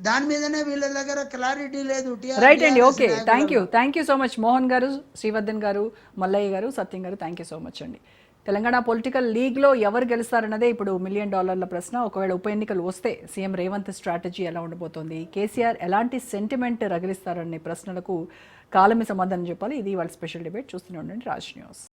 దాని మీదనే వీళ్ళ దగ్గర క్లారిటీ లేదు. రైట్ అండి, okay, thank you so much Mohan గారు, శ్రీవర్ధన్ గారు, మల్లయ్య గారు, సత్యం గారు, థ్యాంక్ యూ సో మచ్ అండి. తెలంగాణ పొలిటికల్ లీగ్లో ఎవరు గెలుస్తారన్నదే ఇప్పుడు $1 మిలియన్ ప్రశ్న. ఒకవేళ ఉప ఎన్నికలు వస్తే సీఎం రేవంత్ స్ట్రాటజీ ఎలా ఉండబోతోంది, కేసీఆర్ ఎలాంటి సెంటిమెంట్ రగిలిస్తారనే ప్రశ్నలకు కాలమే సమాధానం చెప్పాలి. ఇది వాళ్ళ స్పెషల్ డిబేట్. చూస్తూనే ఉండండి రాజ్ న్యూస్.